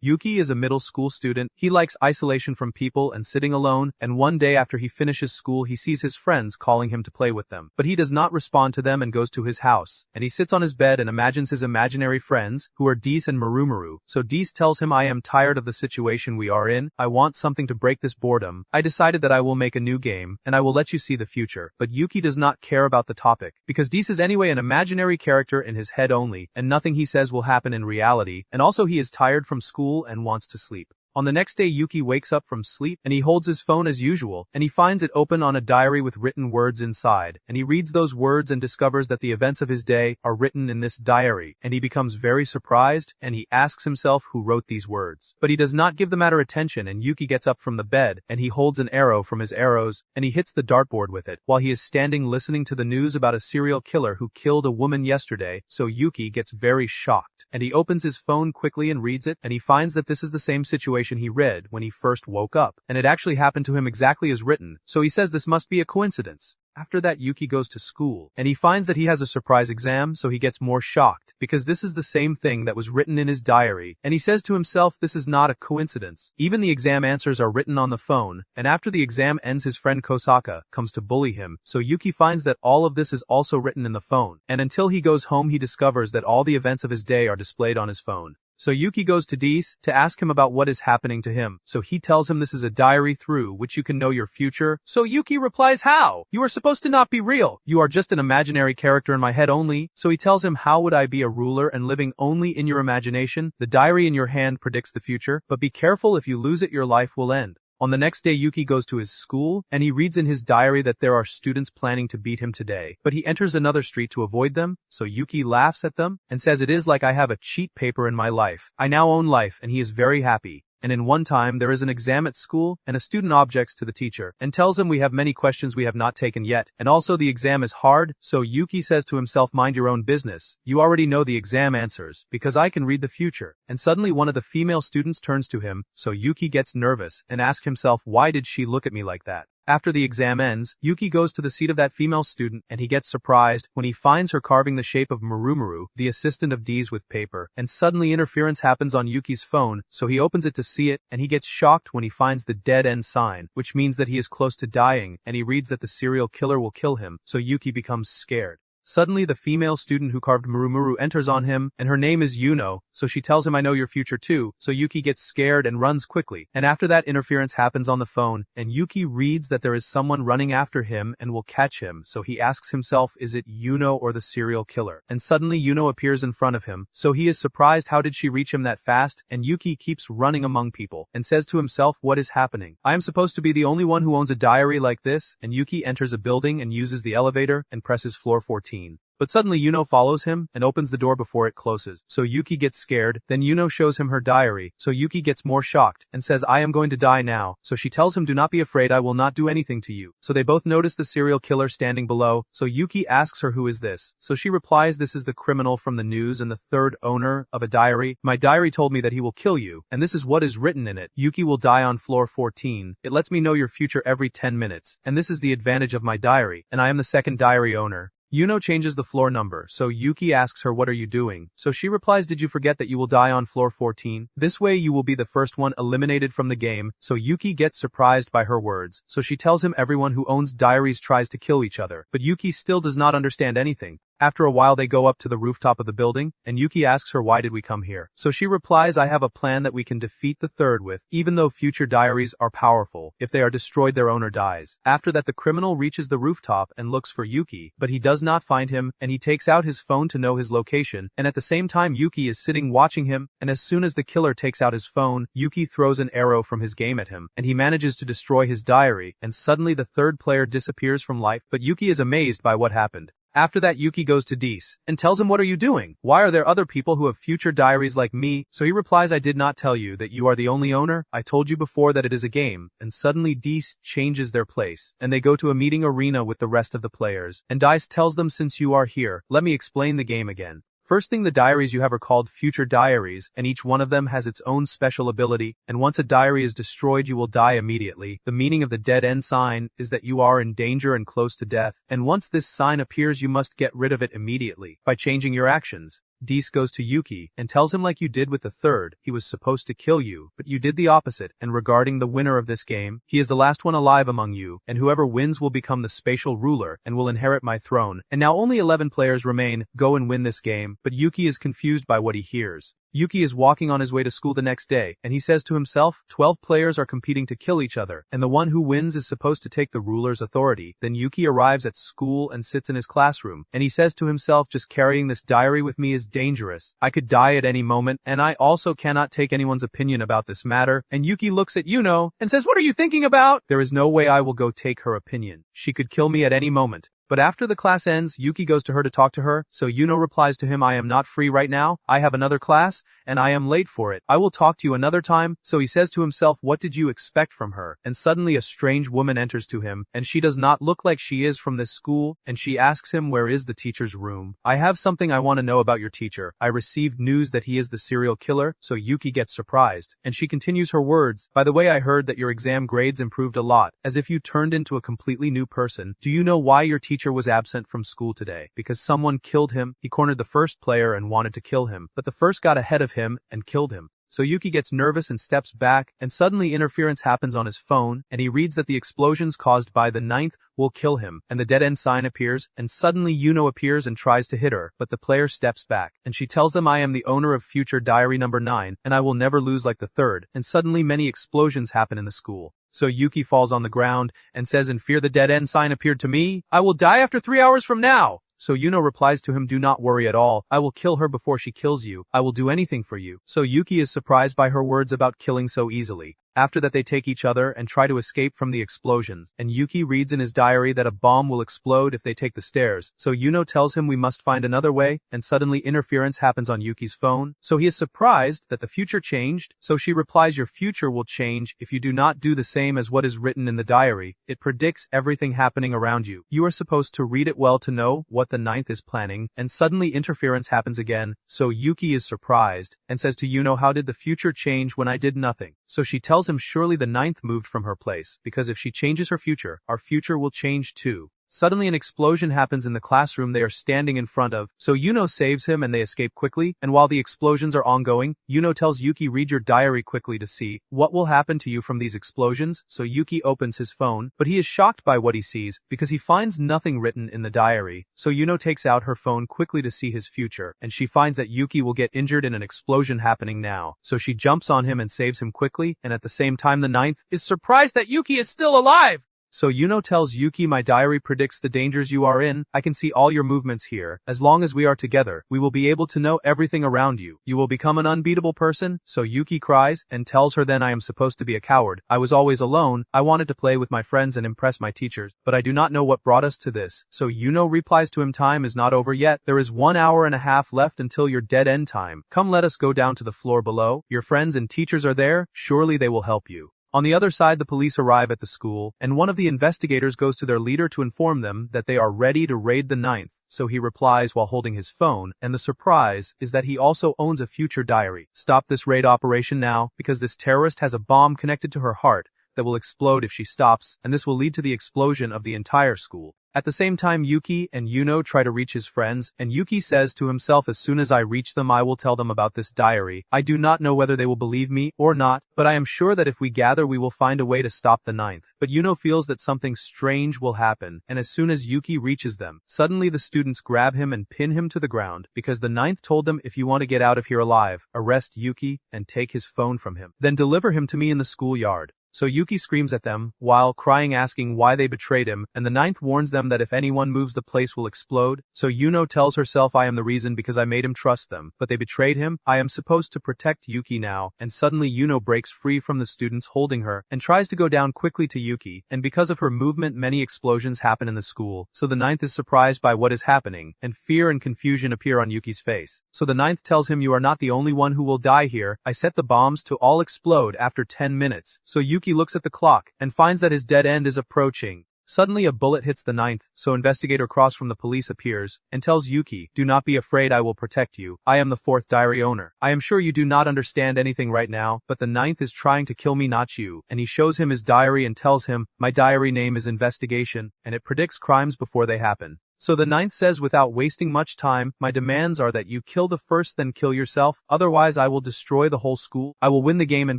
Yuki is a middle school student. He likes isolation from people and sitting alone, and one day after he finishes school he sees his friends calling him to play with them. But he does not respond to them and goes to his house, and he sits on his bed and imagines his imaginary friends, who are Dees and Marumuru. So Dees tells him, I am tired of the situation we are in, I want something to break this boredom. I decided that I will make a new game, and I will let you see the future. But Yuki does not care about the topic, because Dees is anyway an imaginary character in his head only, and nothing he says will happen in reality, and also he is tired from school and wants to sleep. On the next day Yuki wakes up from sleep, and he holds his phone as usual, and he finds it open on a diary with written words inside, and he reads those words and discovers that the events of his day are written in this diary, and he becomes very surprised, and he asks himself who wrote these words. But he does not give the matter attention, and Yuki gets up from the bed, and he holds an arrow from his arrows, and he hits the dartboard with it, while he is standing listening to the news about a serial killer who killed a woman yesterday. So Yuki gets very shocked, and he opens his phone quickly and reads it, and he finds that this is the same situation he read when he first woke up, and it actually happened to him exactly as written, so he says this must be a coincidence. After that Yuki goes to school, and he finds that he has a surprise exam, so he gets more shocked, because this is the same thing that was written in his diary, and he says to himself this is not a coincidence. Even the exam answers are written on the phone, and after the exam ends his friend Kosaka comes to bully him, so Yuki finds that all of this is also written in the phone, and until he goes home he discovers that all the events of his day are displayed on his phone. So Yuki goes to Dees to ask him about what is happening to him. So he tells him this is a diary through which you can know your future. So Yuki replies, how? You are supposed to not be real. You are just an imaginary character in my head only. So he tells him, how would I be a ruler and living only in your imagination? The diary in your hand predicts the future, but be careful, if you lose it your life will end. On the next day Yuki goes to his school, and he reads in his diary that there are students planning to beat him today. But he enters another street to avoid them, so Yuki laughs at them, and says it is like I have a cheat paper in my life. I now own life, and he is very happy. And in one time there is an exam at school, and a student objects to the teacher, and tells him we have many questions we have not taken yet, and also the exam is hard, so Yuki says to himself, mind your own business, you already know the exam answers, because I can read the future. And suddenly one of the female students turns to him, so Yuki gets nervous, and asks himself, why did she look at me like that? After the exam ends, Yuki goes to the seat of that female student, and he gets surprised when he finds her carving the shape of Marumuru, the assistant of Dees, with paper, and suddenly interference happens on Yuki's phone, so he opens it to see it, and he gets shocked when he finds the dead end sign, which means that he is close to dying, and he reads that the serial killer will kill him, so Yuki becomes scared. Suddenly the female student who carved Marumuru enters on him, and her name is Yuno, so she tells him I know your future too, so Yuki gets scared and runs quickly, and after that interference happens on the phone, and Yuki reads that there is someone running after him and will catch him, so he asks himself is it Yuno or the serial killer, and suddenly Yuno appears in front of him, so he is surprised how did she reach him that fast, and Yuki keeps running among people, and says to himself what is happening. I am supposed to be the only one who owns a diary like this, and Yuki enters a building and uses the elevator and presses floor 14. But suddenly Yuno follows him and opens the door before it closes. So Yuki gets scared, then Yuno shows him her diary, so Yuki gets more shocked and says I am going to die now. So she tells him do not be afraid, I will not do anything to you. So they both notice the serial killer standing below, so Yuki asks her who is this. So she replies this is the criminal from the news and the third owner of a diary. My diary told me that he will kill you, and this is what is written in it. Yuki will die on floor 14. It lets me know your future every 10 minutes, and this is the advantage of my diary, and I am the second diary owner. Yuno changes the floor number, so Yuki asks her what are you doing? So she replies did you forget that you will die on floor 14? This way you will be the first one eliminated from the game, so Yuki gets surprised by her words, so she tells him everyone who owns diaries tries to kill each other, but Yuki still does not understand anything. After a while they go up to the rooftop of the building, and Yuki asks her why did we come here? So she replies I have a plan that we can defeat the third with, even though future diaries are powerful, if they are destroyed their owner dies. After that the criminal reaches the rooftop and looks for Yuki, but he does not find him, and he takes out his phone to know his location, and at the same time Yuki is sitting watching him, and as soon as the killer takes out his phone, Yuki throws an arrow from his game at him, and he manages to destroy his diary, and suddenly the third player disappears from life, but Yuki is amazed by what happened. After that Yuki goes to Dees, and tells him what are you doing? Why are there other people who have future diaries like me? So he replies I did not tell you that you are the only owner, I told you before that it is a game, and suddenly Dees changes their place, and they go to a meeting arena with the rest of the players, and Dees tells them since you are here, let me explain the game again. First thing, the diaries you have are called future diaries, and each one of them has its own special ability, and once a diary is destroyed you will die immediately. The meaning of the dead end sign is that you are in danger and close to death, and once this sign appears you must get rid of it immediately by changing your actions. Dees goes to Yuki and tells him like you did with the third, he was supposed to kill you, but you did the opposite, and regarding the winner of this game, he is the last one alive among you, and whoever wins will become the spatial ruler and will inherit my throne, and now only 11 players remain, go and win this game, but Yuki is confused by what he hears. Yuki is walking on his way to school the next day, and he says to himself, 12 players are competing to kill each other, and the one who wins is supposed to take the ruler's authority. Then Yuki arrives at school and sits in his classroom, and he says to himself, just carrying this diary with me is dangerous. I could die at any moment, and I also cannot take anyone's opinion about this matter. And Yuki looks at Yuno and says, what are you thinking about? There is no way I will go take her opinion. She could kill me at any moment. But after the class ends, Yuki goes to her to talk to her, so Yuno replies to him, I am not free right now, I have another class, and I am late for it. I will talk to you another time. So he says to himself, what did you expect from her? And suddenly a strange woman enters to him, and she does not look like she is from this school, and she asks him where is the teacher's room. I have something I want to know about your teacher. I received news that he is the serial killer, so Yuki gets surprised. And she continues her words, by the way, I heard that your exam grades improved a lot, as if you turned into a completely new person. Do you know why your teacher was absent from school today? Because someone killed him. He cornered the first player and wanted to kill him, but the first got ahead of him and killed him. So Yuki gets nervous and steps back, and suddenly interference happens on his phone, and he reads that the explosions caused by the ninth will kill him, and the dead end sign appears, and suddenly Yuno appears and tries to hit her, but the player steps back, and she tells them I am the owner of future diary number 9, and I will never lose like the third, and suddenly many explosions happen in the school. So Yuki falls on the ground and says in fear the dead end sign appeared to me. I will die after 3 hours from now. So Yuno replies to him, do not worry at all. I will kill her before she kills you. I will do anything for you. So Yuki is surprised by her words about killing so easily. After that they take each other and try to escape from the explosions, and Yuki reads in his diary that a bomb will explode if they take the stairs, so Yuno tells him we must find another way, and suddenly interference happens on Yuki's phone, so he is surprised that the future changed, so she replies your future will change if you do not do the same as what is written in the diary. It predicts everything happening around you. You are supposed to read it well to know what the ninth is planning, and suddenly interference happens again, so Yuki is surprised, and says to Yuno how did the future change when I did nothing? So she tells him surely the ninth moved from her place, because if she changes her future, our future will change too. Suddenly an explosion happens in the classroom they are standing in front of, so Yuno saves him and they escape quickly, and while the explosions are ongoing, Yuno tells Yuki read your diary quickly to see what will happen to you from these explosions, so Yuki opens his phone, but he is shocked by what he sees, because he finds nothing written in the diary, so Yuno takes out her phone quickly to see his future, and she finds that Yuki will get injured in an explosion happening now, so she jumps on him and saves him quickly, and at the same time the ninth is surprised that Yuki is still alive! So Yuno tells Yuki my diary predicts the dangers you are in, I can see all your movements here, as long as we are together, we will be able to know everything around you, you will become an unbeatable person, so Yuki cries, and tells her then I am supposed to be a coward, I was always alone, I wanted to play with my friends and impress my teachers, but I do not know what brought us to this, so Yuno replies to him time is not over yet, there is 1 hour and a half left until your dead end time, come let us go down to the floor below, your friends and teachers are there, surely they will help you. On the other side the police arrive at the school, and one of the investigators goes to their leader to inform them that they are ready to raid the ninth, so he replies while holding his phone, and the surprise is that he also owns a future diary. Stop this raid operation now, because this terrorist has a bomb connected to her heart that will explode if she stops, and this will lead to the explosion of the entire school. At the same time Yuki and Yuno try to reach his friends, and Yuki says to himself as soon as I reach them I will tell them about this diary. I do not know whether they will believe me or not, but I am sure that if we gather we will find a way to stop the ninth. But Yuno feels that something strange will happen, and as soon as Yuki reaches them, suddenly the students grab him and pin him to the ground, because the ninth told them if you want to get out of here alive, arrest Yuki and take his phone from him. Then deliver him to me in the schoolyard. So Yuki screams at them, while crying asking why they betrayed him, and the ninth warns them that if anyone moves the place will explode, so Yuno tells herself I am the reason because I made him trust them, but they betrayed him, I am supposed to protect Yuki now, and suddenly Yuno breaks free from the students holding her, and tries to go down quickly to Yuki, and because of her movement many explosions happen in the school, so the ninth is surprised by what is happening, and fear and confusion appear on Yuki's face. So the ninth tells him you are not the only one who will die here, I set the bombs to all explode after 10 minutes, so Yuki looks at the clock, and finds that his dead end is approaching. Suddenly a bullet hits the ninth, so Investigator Cross from the police appears, and tells Yuki, do not be afraid I will protect you, I am the fourth diary owner. I am sure you do not understand anything right now, but the ninth is trying to kill me not you, and he shows him his diary and tells him, my diary name is Investigation, and it predicts crimes before they happen. So the ninth says without wasting much time, my demands are that you kill the first then kill yourself, otherwise I will destroy the whole school. I will win the game and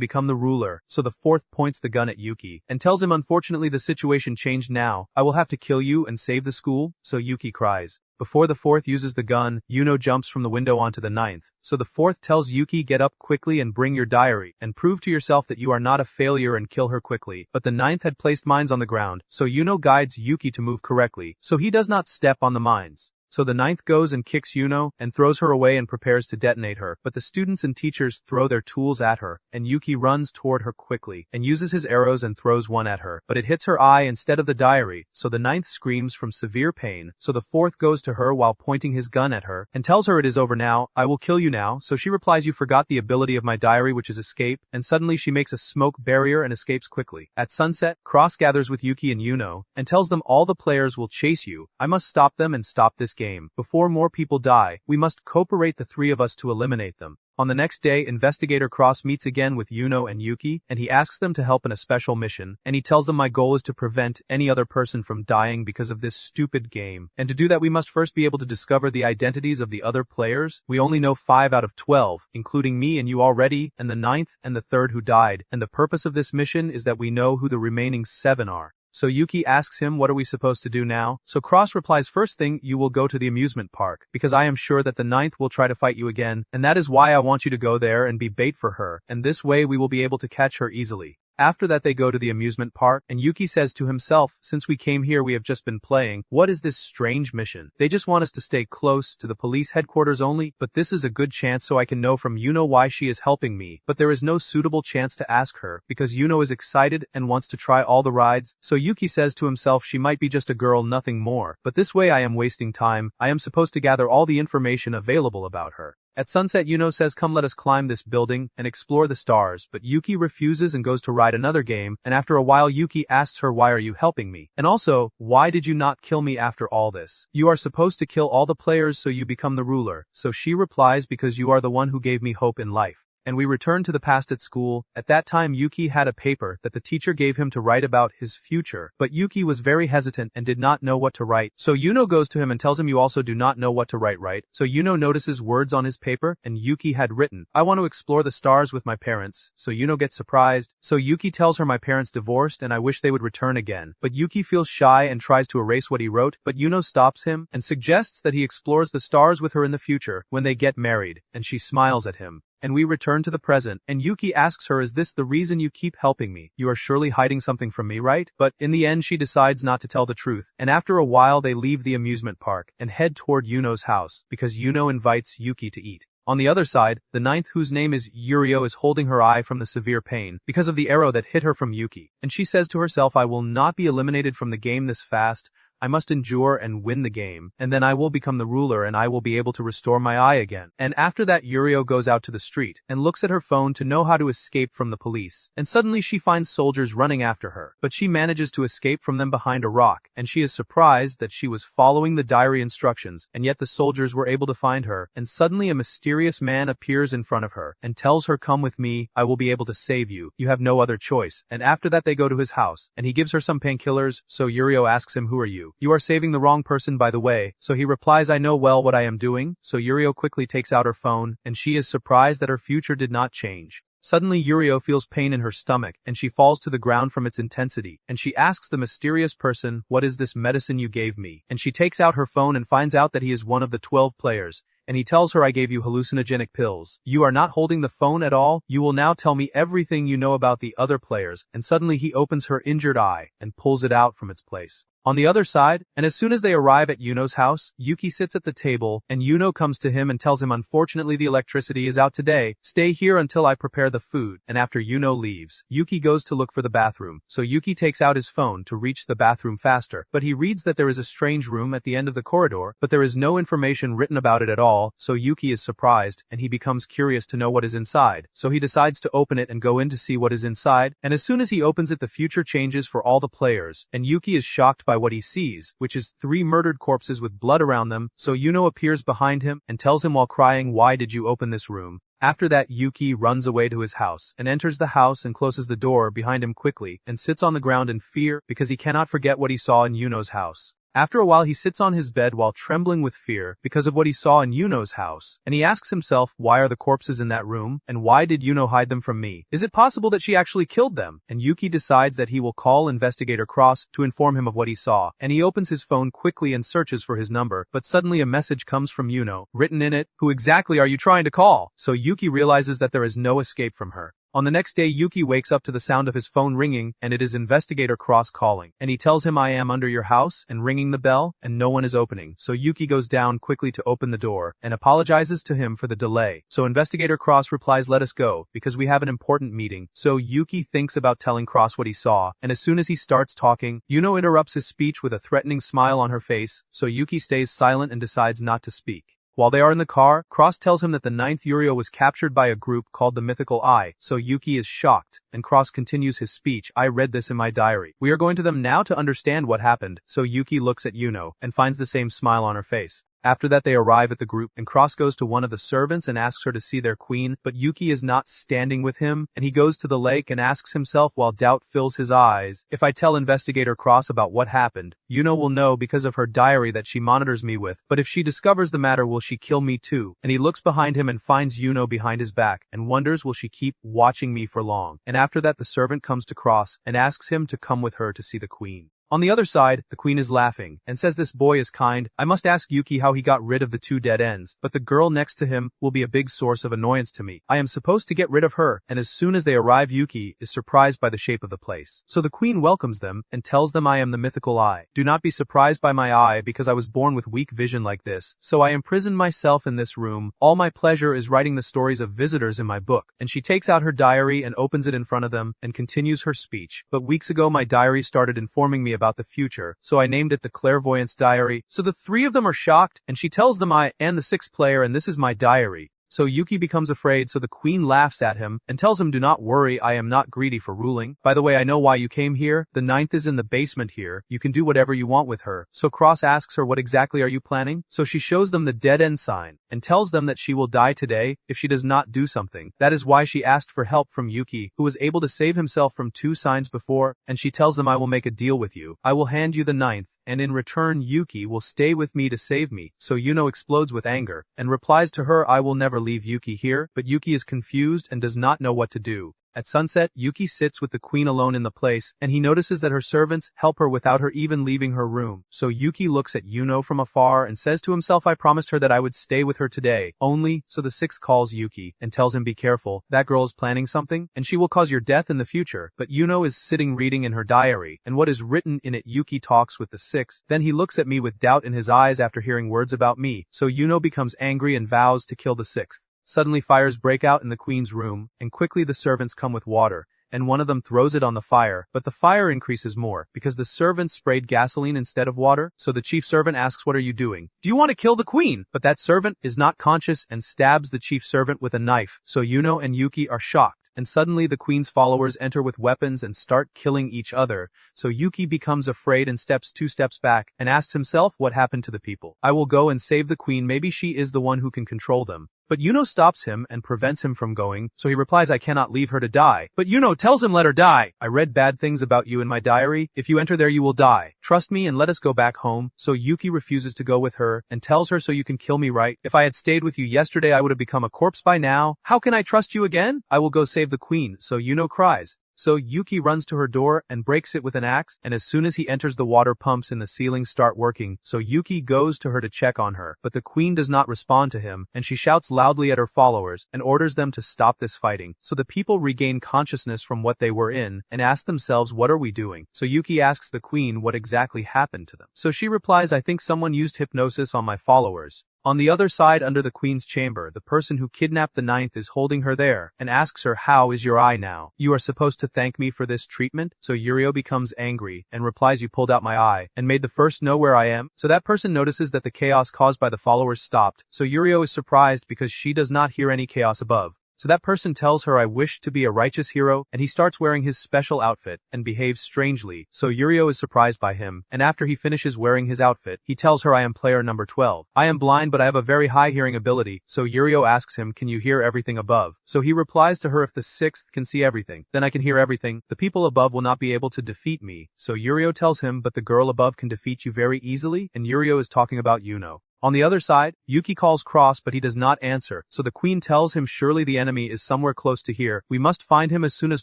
become the ruler. So the fourth points the gun at Yuki and tells him unfortunately the situation changed now. I will have to kill you and save the school. So Yuki cries. Before the fourth uses the gun, Yuno jumps from the window onto the ninth. So the fourth tells Yuki get up quickly and bring your diary, and prove to yourself that you are not a failure and kill her quickly. But the ninth had placed mines on the ground, so Yuno guides Yuki to move correctly, so he does not step on the mines. So the ninth goes and kicks Yuno, and throws her away and prepares to detonate her, but the students and teachers throw their tools at her, and Yuki runs toward her quickly, and uses his arrows and throws one at her, but it hits her eye instead of the diary, so the ninth screams from severe pain, so the fourth goes to her while pointing his gun at her, and tells her it is over now, I will kill you now, so she replies you forgot the ability of my diary which is escape, and suddenly she makes a smoke barrier and escapes quickly. At sunset, Cross gathers with Yuki and Yuno, and tells them all the players will chase you, I must stop them and stop this game. Before more people die, we must cooperate the three of us to eliminate them. On the next day, Investigator Cross meets again with Yuno and Yuki, and he asks them to help in a special mission, and he tells them my goal is to prevent any other person from dying because of this stupid game. And to do that we must first be able to discover the identities of the other players. We only know 5 out of 12, including me and you already, and the ninth and the third who died, and the purpose of this mission is that we know who the remaining 7 are. So Yuki asks him what are we supposed to do now? So Cross replies first thing you will go to the amusement park, because I am sure that the ninth will try to fight you again, and that is why I want you to go there and be bait for her, and this way we will be able to catch her easily. After that they go to the amusement park, and Yuki says to himself, since we came here we have just been playing, what is this strange mission? They just want us to stay close to the police headquarters only, but this is a good chance so I can know from Yuno why she is helping me, but there is no suitable chance to ask her, because Yuno is excited and wants to try all the rides, so Yuki says to himself she might be just a girl nothing more, but this way I am wasting time, I am supposed to gather all the information available about her. At sunset Yuno says come let us climb this building and explore the stars, but Yuki refuses and goes to ride another game, and after a while Yuki asks her why are you helping me? And also, why did you not kill me after all this? You are supposed to kill all the players so you become the ruler, so she replies because you are the one who gave me hope in life. And we return to the past at school. At that time Yuki had a paper that the teacher gave him to write about his future, but Yuki was very hesitant and did not know what to write. So Yuno goes to him and tells him you also do not know what to write, right? So Yuno notices words on his paper, and Yuki had written, I want to explore the stars with my parents. So Yuno gets surprised. So Yuki tells her my parents divorced and I wish they would return again. But Yuki feels shy and tries to erase what he wrote, but Yuno stops him and suggests that he explores the stars with her in the future when they get married, and she smiles at him. And we return to the present, and Yuki asks her is this the reason you keep helping me? You are surely hiding something from me, right? But in the end she decides not to tell the truth, and after a while they leave the amusement park and head toward Yuno's house, because Yuno invites Yuki to eat. On the other side, the ninth whose name is Yurio is holding her eye from the severe pain, because of the arrow that hit her from Yuki, and she says to herself I will not be eliminated from the game this fast, I must endure and win the game, and then I will become the ruler and I will be able to restore my eye again. And after that Yurio goes out to the street, and looks at her phone to know how to escape from the police, and suddenly she finds soldiers running after her, but she manages to escape from them behind a rock, and she is surprised that she was following the diary instructions, and yet the soldiers were able to find her, and suddenly a mysterious man appears in front of her, and tells her come with me, I will be able to save you, you have no other choice. And after that they go to his house, and he gives her some painkillers, so Yurio asks him who are you? You are saving the wrong person by the way, so he replies I know well what I am doing, so Yurio quickly takes out her phone, and she is surprised that her future did not change. Suddenly Yurio feels pain in her stomach, and she falls to the ground from its intensity, and she asks the mysterious person, what is this medicine you gave me? And she takes out her phone and finds out that he is one of the 12 players. And he tells her I gave you hallucinogenic pills. You are not holding the phone at all, you will now tell me everything you know about the other players, and suddenly he opens her injured eye, and pulls it out from its place. On the other side, and as soon as they arrive at Yuno's house, Yuki sits at the table, and Yuno comes to him and tells him unfortunately the electricity is out today, stay here until I prepare the food, and after Yuno leaves, Yuki goes to look for the bathroom, so Yuki takes out his phone to reach the bathroom faster, but he reads that there is a strange room at the end of the corridor, but there is no information written about it at all, so Yuki is surprised, and he becomes curious to know what is inside, so he decides to open it and go in to see what is inside, and as soon as he opens it the future changes for all the players, and Yuki is shocked by what he sees, which is 3 murdered corpses with blood around them, so Yuno appears behind him, and tells him while crying why did you open this room? After that Yuki runs away to his house, and enters the house and closes the door behind him quickly, and sits on the ground in fear, because he cannot forget what he saw in Yuno's house. After a while he sits on his bed while trembling with fear because of what he saw in Yuno's house, and he asks himself, why are the corpses in that room, and why did Yuno hide them from me? Is it possible that she actually killed them? And Yuki decides that he will call Investigator Cross to inform him of what he saw, and he opens his phone quickly and searches for his number, but suddenly a message comes from Yuno, written in it, who exactly are you trying to call? So Yuki realizes that there is no escape from her. On the next day, Yuki wakes up to the sound of his phone ringing, and it is Investigator Cross calling. And he tells him I am under your house, and ringing the bell, and no one is opening. So Yuki goes down quickly to open the door, and apologizes to him for the delay. So Investigator Cross replies let us go, because we have an important meeting. So Yuki thinks about telling Cross what he saw, and as soon as he starts talking, Yuno interrupts his speech with a threatening smile on her face, so Yuki stays silent and decides not to speak. While they are in the car, Cross tells him that the 9th Yurio was captured by a group called the Mythical Eye, so Yuki is shocked, and Cross continues his speech, I read this in my diary. We are going to them now to understand what happened, so Yuki looks at Yuno, and finds the same smile on her face. After that they arrive at the group, and Cross goes to one of the servants and asks her to see their queen, but Yuki is not standing with him, and he goes to the lake and asks himself while doubt fills his eyes, if I tell Investigator Cross about what happened, Yuno will know because of her diary that she monitors me with, but if she discovers the matter will she kill me too? And he looks behind him and finds Yuno behind his back, and wonders will she keep watching me for long? And after that the servant comes to Cross, and asks him to come with her to see the queen. On the other side, the queen is laughing, and says this boy is kind, I must ask Yuki how he got rid of the 2 dead ends, but the girl next to him will be a big source of annoyance to me. I am supposed to get rid of her, and as soon as they arrive Yuki is surprised by the shape of the place. So the queen welcomes them, and tells them I am the Mythical Eye. Do not be surprised by my eye because I was born with weak vision like this, so I imprisoned myself in this room. All my pleasure is writing the stories of visitors in my book. And she takes out her diary and opens it in front of them, and continues her speech. But weeks ago my diary started informing me about the future, so I named it the Clairvoyance Diary. So the 3 of them are shocked, and she tells them I am the 6th player and this is my diary. So Yuki becomes afraid, so the queen laughs at him, and tells him do not worry, I am not greedy for ruling. By the way, I know why you came here. The 9th is in the basement here. You can do whatever you want with her. So Cross asks her what exactly are you planning? So she shows them the dead end sign, and tells them that she will die today if she does not do something. That is why she asked for help from Yuki, who was able to save himself from 2 signs before, and she tells them I will make a deal with you. I will hand you the 9th, and in return Yuki will stay with me to save me. So Yuno explodes with anger, and replies to her I will never leave Yuki here, but Yuki is confused and does not know what to do. At sunset, Yuki sits with the queen alone in the place, and he notices that her servants help her without her even leaving her room. So Yuki looks at Yuno from afar and says to himself I promised her that I would stay with her today, only, so the 6th calls Yuki, and tells him be careful, that girl is planning something, and she will cause your death in the future. But Yuno is sitting reading in her diary, and what is written in it Yuki talks with the 6th, then he looks at me with doubt in his eyes after hearing words about me, so Yuno becomes angry and vows to kill the 6th. Suddenly fires break out in the queen's room, and quickly the servants come with water, and one of them throws it on the fire, but the fire increases more, because the servant sprayed gasoline instead of water. So the chief servant asks what are you doing? Do you want to kill the queen? But that servant is not conscious and stabs the chief servant with a knife, so Yuno and Yuki are shocked. And suddenly the queen's followers enter with weapons and start killing each other, so Yuki becomes afraid and steps 2 steps back, and asks himself what happened to the people. I will go and save the queen, maybe she is the one who can control them. But Yuno stops him and prevents him from going, so he replies I cannot leave her to die. But Yuno tells him let her die. I read bad things about you in my diary. If you enter there you will die. Trust me and let us go back home. So Yuki refuses to go with her, and tells her so you can kill me right? If I had stayed with you yesterday I would have become a corpse by now. How can I trust you again? I will go save the queen. So Yuno cries. So Yuki runs to her door and breaks it with an axe, and as soon as he enters the water pumps in the ceiling start working, so Yuki goes to her to check on her, but the queen does not respond to him, and she shouts loudly at her followers, and orders them to stop this fighting. So the people regain consciousness from what they were in, and ask themselves what are we doing? So Yuki asks the queen what exactly happened to them. So she replies I think someone used hypnosis on my followers. On the other side under the queen's chamber, the person who kidnapped the 9th is holding her there, and asks her how is your eye now? You are supposed to thank me for this treatment? So Yurio becomes angry, and replies you pulled out my eye, and made the first know where I am? So that person notices that the chaos caused by the followers stopped, so Yurio is surprised because she does not hear any chaos above. So that person tells her I wish to be a righteous hero, and he starts wearing his special outfit, and behaves strangely, so Yurio is surprised by him, and after he finishes wearing his outfit, he tells her I am player number 12. I am blind but I have a very high hearing ability, so Yurio asks him can you hear everything above? So he replies to her if the 6th can see everything, then I can hear everything, the people above will not be able to defeat me, so Yurio tells him but the girl above can defeat you very easily, and Yurio is talking about Yuno. On the other side, Yuki calls Cross but he does not answer, so the queen tells him surely the enemy is somewhere close to here, we must find him as soon as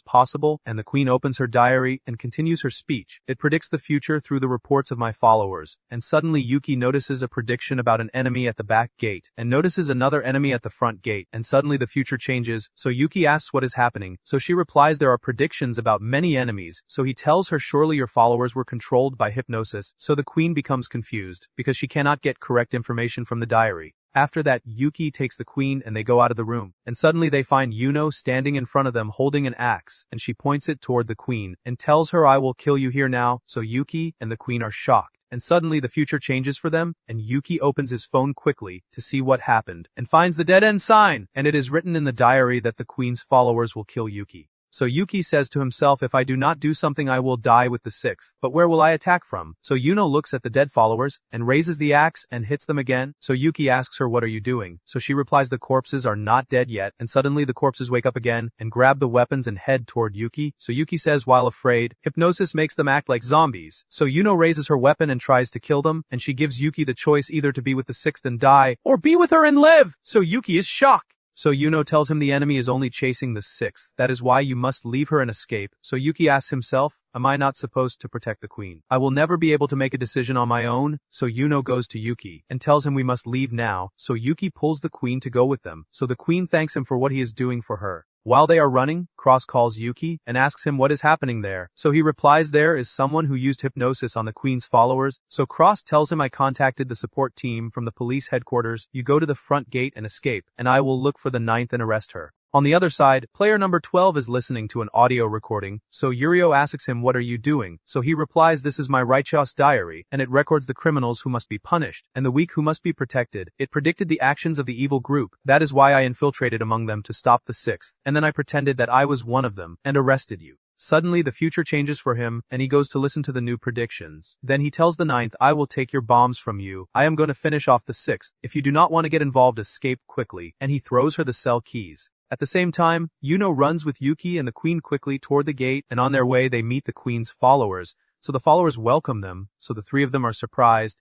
possible, and the queen opens her diary and continues her speech. It predicts the future through the reports of my followers, and suddenly Yuki notices a prediction about an enemy at the back gate, and notices another enemy at the front gate, and suddenly the future changes, so Yuki asks what is happening, so she replies there are predictions about many enemies, so he tells her surely your followers were controlled by hypnosis, so the queen becomes confused, because she cannot get correct information from the diary. After that, Yuki takes the queen and they go out of the room, and suddenly they find Yuno standing in front of them holding an axe, and she points it toward the queen, and tells her I will kill you here now, so Yuki and the queen are shocked. And suddenly the future changes for them, and Yuki opens his phone quickly to see what happened, and finds the dead end sign, and it is written in the diary that the queen's followers will kill Yuki. So Yuki says to himself if I do not do something I will die with the 6th, but where will I attack from? So Yuno looks at the dead followers, and raises the axe and hits them again, so Yuki asks her what are you doing? So she replies the corpses are not dead yet, and suddenly the corpses wake up again, and grab the weapons and head toward Yuki, so Yuki says while afraid, hypnosis makes them act like zombies, so Yuno raises her weapon and tries to kill them, and she gives Yuki the choice either to be with the 6th and die, or be with her and live, so Yuki is shocked. So Yuno tells him the enemy is only chasing the 6th, that is why you must leave her and escape, so Yuki asks himself, am I not supposed to protect the queen? I will never be able to make a decision on my own, so Yuno goes to Yuki, and tells him we must leave now, so Yuki pulls the queen to go with them, so the queen thanks him for what he is doing for her. While they are running, Cross calls Yuki and asks him what is happening there, so he replies there is someone who used hypnosis on the queen's followers, so Cross tells him I contacted the support team from the police headquarters, you go to the front gate and escape, and I will look for the 9th and arrest her. On the other side, player number 12 is listening to an audio recording, so Yurio asks him what are you doing, so he replies this is my righteous diary, and it records the criminals who must be punished, and the weak who must be protected. It predicted the actions of the evil group, that is why I infiltrated among them to stop the 6th, and then I pretended that I was one of them, and arrested you. Suddenly the future changes for him, and he goes to listen to the new predictions. Then he tells the 9th, I will take your bombs from you, I am going to finish off the 6th, if you do not want to get involved escape quickly, and he throws her the cell keys. At the same time, Yuno runs with Yuki and the queen quickly toward the gate, and on their way they meet the queen's followers, so the followers welcome them, so the 3 of them are surprised,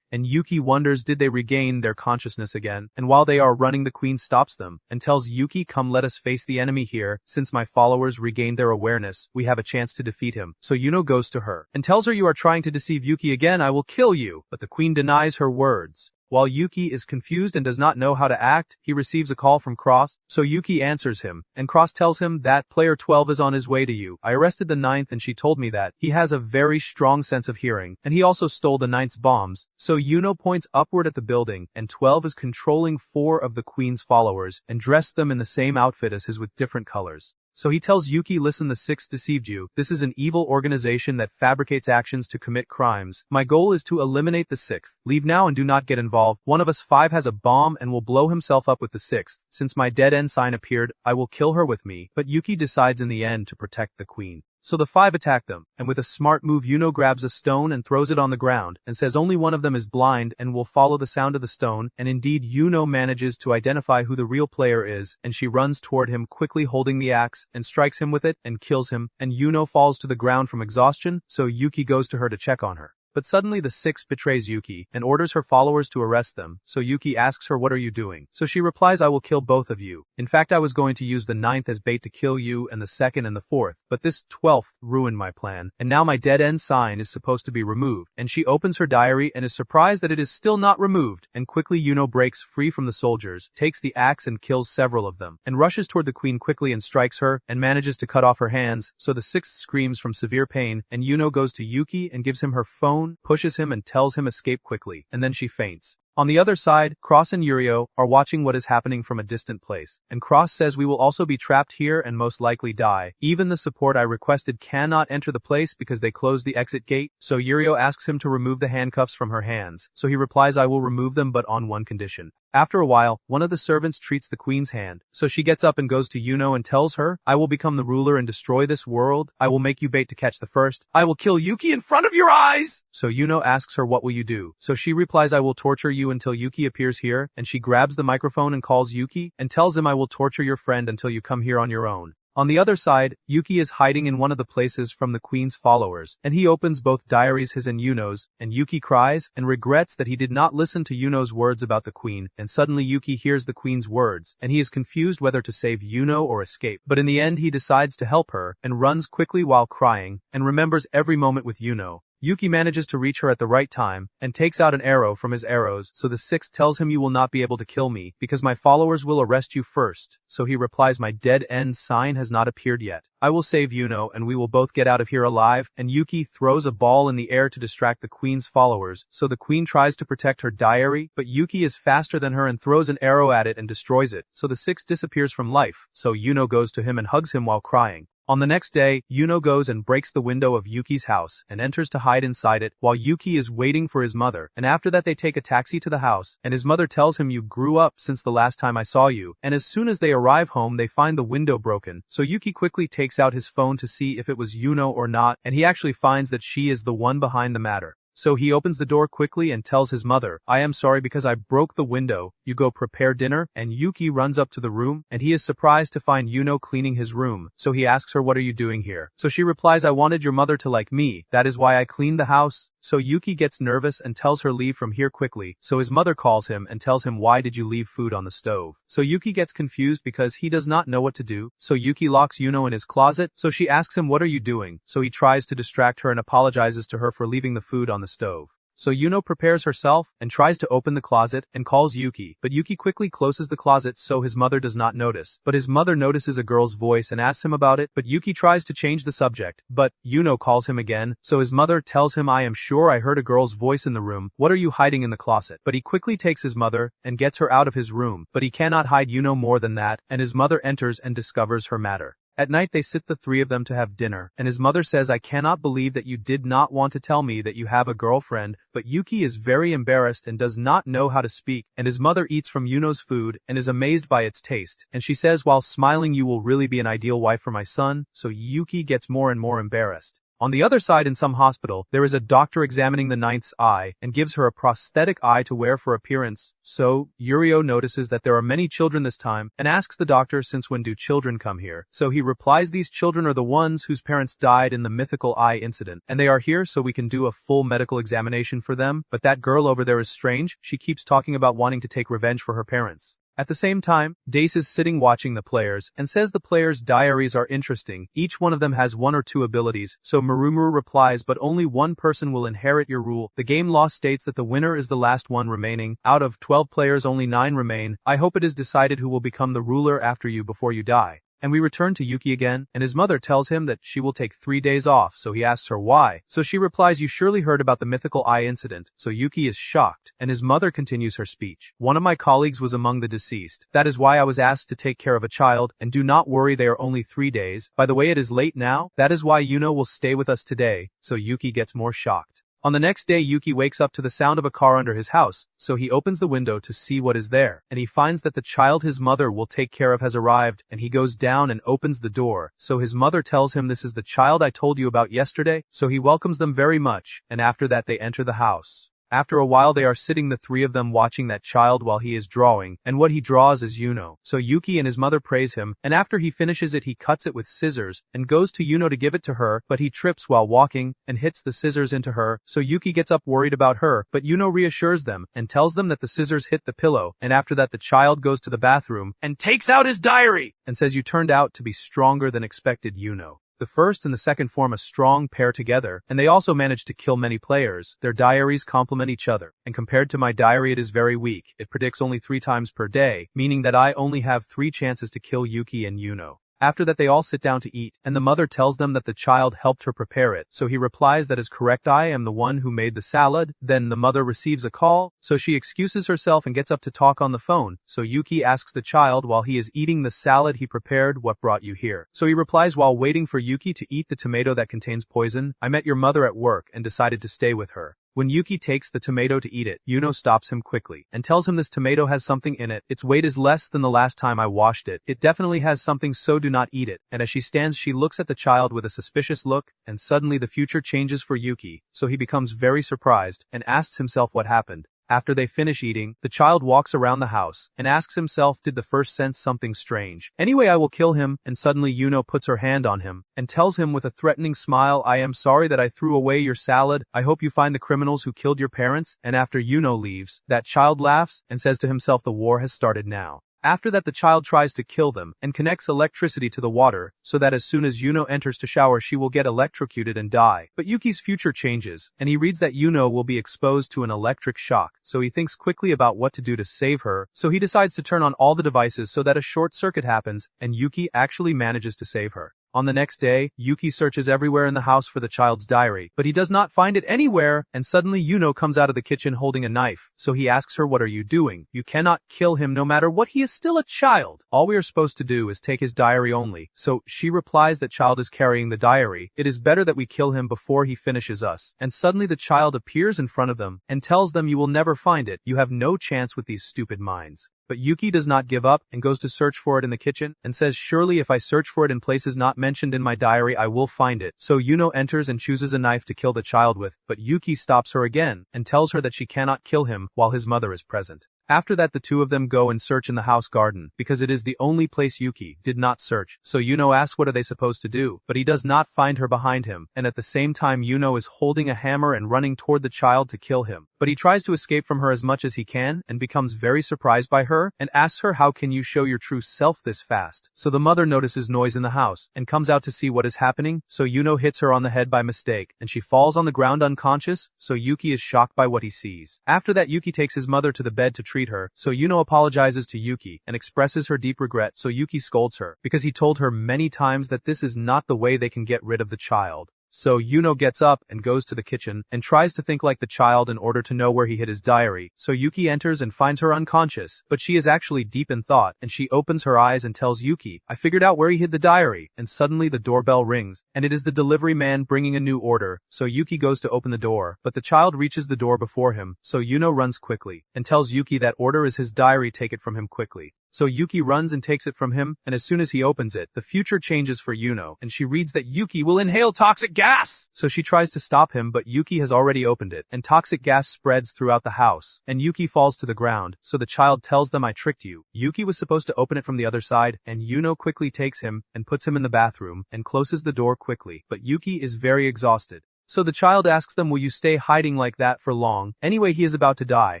and Yuki wonders did they regain their consciousness again, and while they are running the queen stops them, and tells Yuki come let us face the enemy here, since my followers regained their awareness, we have a chance to defeat him. So Yuno goes to her, and tells her you are trying to deceive Yuki again I will kill you, but the queen denies her words. While Yuki is confused and does not know how to act, he receives a call from Cross, so Yuki answers him, and Cross tells him that player 12 is on his way to you. I arrested the 9th and she told me that. He has a very strong sense of hearing, and he also stole the 9th's bombs. So Yuno points upward at the building, and 12 is controlling 4 of the queen's followers, and dressed them in the same outfit as his with different colors. So he tells Yuki listen the 6th deceived you, this is an evil organization that fabricates actions to commit crimes. My goal is to eliminate the 6th. Leave now and do not get involved. One of us 5 has a bomb and will blow himself up with the 6th. Since my dead end sign appeared, I will kill her with me, but Yuki decides in the end to protect the queen. So the 5 attack them, and with a smart move Yuno grabs a stone and throws it on the ground, and says only one of them is blind and will follow the sound of the stone, and indeed Yuno manages to identify who the real player is, and she runs toward him quickly holding the axe, and strikes him with it, and kills him, and Yuno falls to the ground from exhaustion, so Yuki goes to her to check on her. But suddenly the 6th betrays Yuki, and orders her followers to arrest them, so Yuki asks her what are you doing? So she replies I will kill both of you. In fact I was going to use the 9th as bait to kill you and the 2nd and the 4th, but this 12th ruined my plan, and now my dead end sign is supposed to be removed, and she opens her diary and is surprised that it is still not removed, and quickly Yuno breaks free from the soldiers, takes the axe and kills several of them, and rushes toward the queen quickly and strikes her, and manages to cut off her hands, so the 6th screams from severe pain, and Yuno goes to Yuki and gives him her phone, pushes him and tells him escape quickly, and then she faints. On the other side, Cross and Yurio are watching what is happening from a distant place, and Cross says we will also be trapped here and most likely die. Even the support I requested cannot enter the place because they closed the exit gate, so Yurio asks him to remove the handcuffs from her hands, so he replies I will remove them but on one condition. After a while, one of the servants treats the queen's hand, so she gets up and goes to Yuno and tells her, I will become the ruler and destroy this world, I will make you bait to catch the first, I will kill Yuki in front of your eyes! So Yuno asks her what will you do, so she replies I will torture you until Yuki appears here, and she grabs the microphone and calls Yuki, and tells him I will torture your friend until you come here on your own. On the other side, Yuki is hiding in one of the places from the queen's followers, and he opens both diaries, his and Yuno's, and Yuki cries and regrets that he did not listen to Yuno's words about the queen, and suddenly Yuki hears the queen's words, and he is confused whether to save Yuno or escape, but in the end he decides to help her, and runs quickly while crying, and remembers every moment with Yuno. Yuki manages to reach her at the right time, and takes out an arrow from his arrows, so the sixth tells him you will not be able to kill me, because my followers will arrest you first, so he replies my dead end sign has not appeared yet. I will save Yuno and we will both get out of here alive, and Yuki throws a ball in the air to distract the queen's followers, so the queen tries to protect her diary, but Yuki is faster than her and throws an arrow at it and destroys it, so the sixth disappears from life, so Yuno goes to him and hugs him while crying. On the next day, Yuno goes and breaks the window of Yuki's house and enters to hide inside it while Yuki is waiting for his mother, and after that they take a taxi to the house, and his mother tells him you grew up since the last time I saw you, and as soon as they arrive home they find the window broken, so Yuki quickly takes out his phone to see if it was Yuno or not, and he actually finds that she is the one behind the matter. So he opens the door quickly and tells his mother, I am sorry because I broke the window, you go prepare dinner, and Yuki runs up to the room, and he is surprised to find Yuno cleaning his room, so he asks her what are you doing here? So she replies I wanted your mother to like me, that is why I cleaned the house. So Yuki gets nervous and tells her leave from here quickly, so his mother calls him and tells him why did you leave food on the stove? So Yuki gets confused because he does not know what to do, so Yuki locks Yuno in his closet, so she asks him what are you doing? So he tries to distract her and apologizes to her for leaving the food on the stove. So Yuno prepares herself and tries to open the closet and calls Yuki, but Yuki quickly closes the closet so his mother does not notice. But his mother notices a girl's voice and asks him about it, but Yuki tries to change the subject, but Yuno calls him again, so his mother tells him I am sure I heard a girl's voice in the room, what are you hiding in the closet? But he quickly takes his mother and gets her out of his room, but he cannot hide Yuno more than that, and his mother enters and discovers her matter. At night they sit the three of them to have dinner, and his mother says I cannot believe that you did not want to tell me that you have a girlfriend, but Yuki is very embarrassed and does not know how to speak, and his mother eats from Yuno's food and is amazed by its taste, and she says while smiling you will really be an ideal wife for my son, so Yuki gets more and more embarrassed. On the other side in some hospital, there is a doctor examining the ninth's eye and gives her a prosthetic eye to wear for appearance, so Yurio notices that there are many children this time and asks the doctor since when do children come here, so he replies these children are the ones whose parents died in the mythical eye incident, and they are here so we can do a full medical examination for them, but that girl over there is strange, she keeps talking about wanting to take revenge for her parents. At the same time, Dace is sitting watching the players, and says the players' diaries are interesting, each one of them has 1 or 2 abilities, so Murumuru replies but only one person will inherit your rule. The game law states that the winner is the last one remaining, out of 12 players only 9 remain, I hope it is decided who will become the ruler after you before you die. And we return to Yuki again, and his mother tells him that she will take 3 days off, so he asks her why. So she replies you surely heard about the mythical eye incident, so Yuki is shocked, and his mother continues her speech. One of my colleagues was among the deceased, that is why I was asked to take care of a child, and do not worry they are only 3 days, by the way it is late now, that is why Yuno will stay with us today, so Yuki gets more shocked. On the next day Yuki wakes up to the sound of a car under his house, so he opens the window to see what is there, and he finds that the child his mother will take care of has arrived, and he goes down and opens the door, so his mother tells him this is the child I told you about yesterday, so he welcomes them very much, and after that they enter the house. After a while they are sitting the 3 of them watching that child while he is drawing, and what he draws is Yuno. So Yuki and his mother praise him, and after he finishes it he cuts it with scissors, and goes to Yuno to give it to her, but he trips while walking, and hits the scissors into her, so Yuki gets up worried about her, but Yuno reassures them, and tells them that the scissors hit the pillow, and after that the child goes to the bathroom, and takes out his diary, and says you turned out to be stronger than expected Yuno. The first and the second form a strong pair together, and they also manage to kill many players. Their diaries complement each other, and compared to my diary it is very weak. It predicts only 3 times per day, meaning that I only have 3 chances to kill Yuki and Yuno. After that they all sit down to eat, and the mother tells them that the child helped her prepare it, so he replies that is correct I am the one who made the salad. Then the mother receives a call, so she excuses herself and gets up to talk on the phone, so Yuki asks the child while he is eating the salad he prepared what brought you here. So he replies while waiting for Yuki to eat the tomato that contains poison, I met your mother at work and decided to stay with her. When Yuki takes the tomato to eat it, Yuno stops him quickly and tells him this tomato has something in it. Its weight is less than the last time I washed it. It definitely has something, so do not eat it. And as she stands, she looks at the child with a suspicious look, and suddenly the future changes for Yuki, so he becomes very surprised and asks himself what happened. After they finish eating, the child walks around the house and asks himself, did the first sense something strange? Anyway, I will kill him. And suddenly Yuno puts her hand on him and tells him with a threatening smile, I am sorry that I threw away your salad. I hope you find the criminals who killed your parents. And after Yuno leaves, that child laughs and says to himself, the war has started now. After that, the child tries to kill them and connects electricity to the water so that as soon as Yuno enters to shower, she will get electrocuted and die. But Yuki's future changes, and he reads that Yuno will be exposed to an electric shock, so he thinks quickly about what to do to save her, so he decides to turn on all the devices so that a short circuit happens, and Yuki actually manages to save her. On the next day, Yuki searches everywhere in the house for the child's diary, but he does not find it anywhere, and suddenly Yuno comes out of the kitchen holding a knife, so he asks her, what are you doing? You cannot kill him no matter what, he is still a child. All we are supposed to do is take his diary only. So she replies that child is carrying the diary. It is better that we kill him before he finishes us. And suddenly the child appears in front of them and tells them, you will never find it. You have no chance with these stupid minds. But Yuki does not give up and goes to search for it in the kitchen and says, surely if I search for it in places not mentioned in my diary, I will find it. So Yuno enters and chooses a knife to kill the child with, but Yuki stops her again and tells her that she cannot kill him while his mother is present. After that, the two of them go and search in the house garden, because it is the only place Yuki did not search. So Yuno asks what are they supposed to do, but he does not find her behind him, and at the same time Yuno is holding a hammer and running toward the child to kill him. But he tries to escape from her as much as he can, and becomes very surprised by her, and asks her, how can you show your true self this fast? So the mother notices noise in the house, and comes out to see what is happening, so Yuno hits her on the head by mistake, and she falls on the ground unconscious, so Yuki is shocked by what he sees. After that, Yuki takes his mother to the bed to treat her, so Yuno apologizes to Yuki and expresses her deep regret, so Yuki scolds her because he told her many times that this is not the way they can get rid of the child. So Yuno gets up and goes to the kitchen and tries to think like the child in order to know where he hid his diary. So Yuki enters and finds her unconscious, but she is actually deep in thought, and she opens her eyes and tells Yuki, I figured out where he hid the diary. And suddenly the doorbell rings, and it is the delivery man bringing a new order. So Yuki goes to open the door, but the child reaches the door before him, so Yuno runs quickly and tells Yuki that order is his diary, take it from him quickly. So Yuki runs and takes it from him, and as soon as he opens it, the future changes for Yuno, and she reads that Yuki will inhale toxic gas! So she tries to stop him, but Yuki has already opened it, and toxic gas spreads throughout the house, and Yuki falls to the ground, so the child tells them, I tricked you. Yuki was supposed to open it from the other side, and Yuno quickly takes him, and puts him in the bathroom, and closes the door quickly, but Yuki is very exhausted. So the child asks them, will you stay hiding like that for long? Anyway, he is about to die,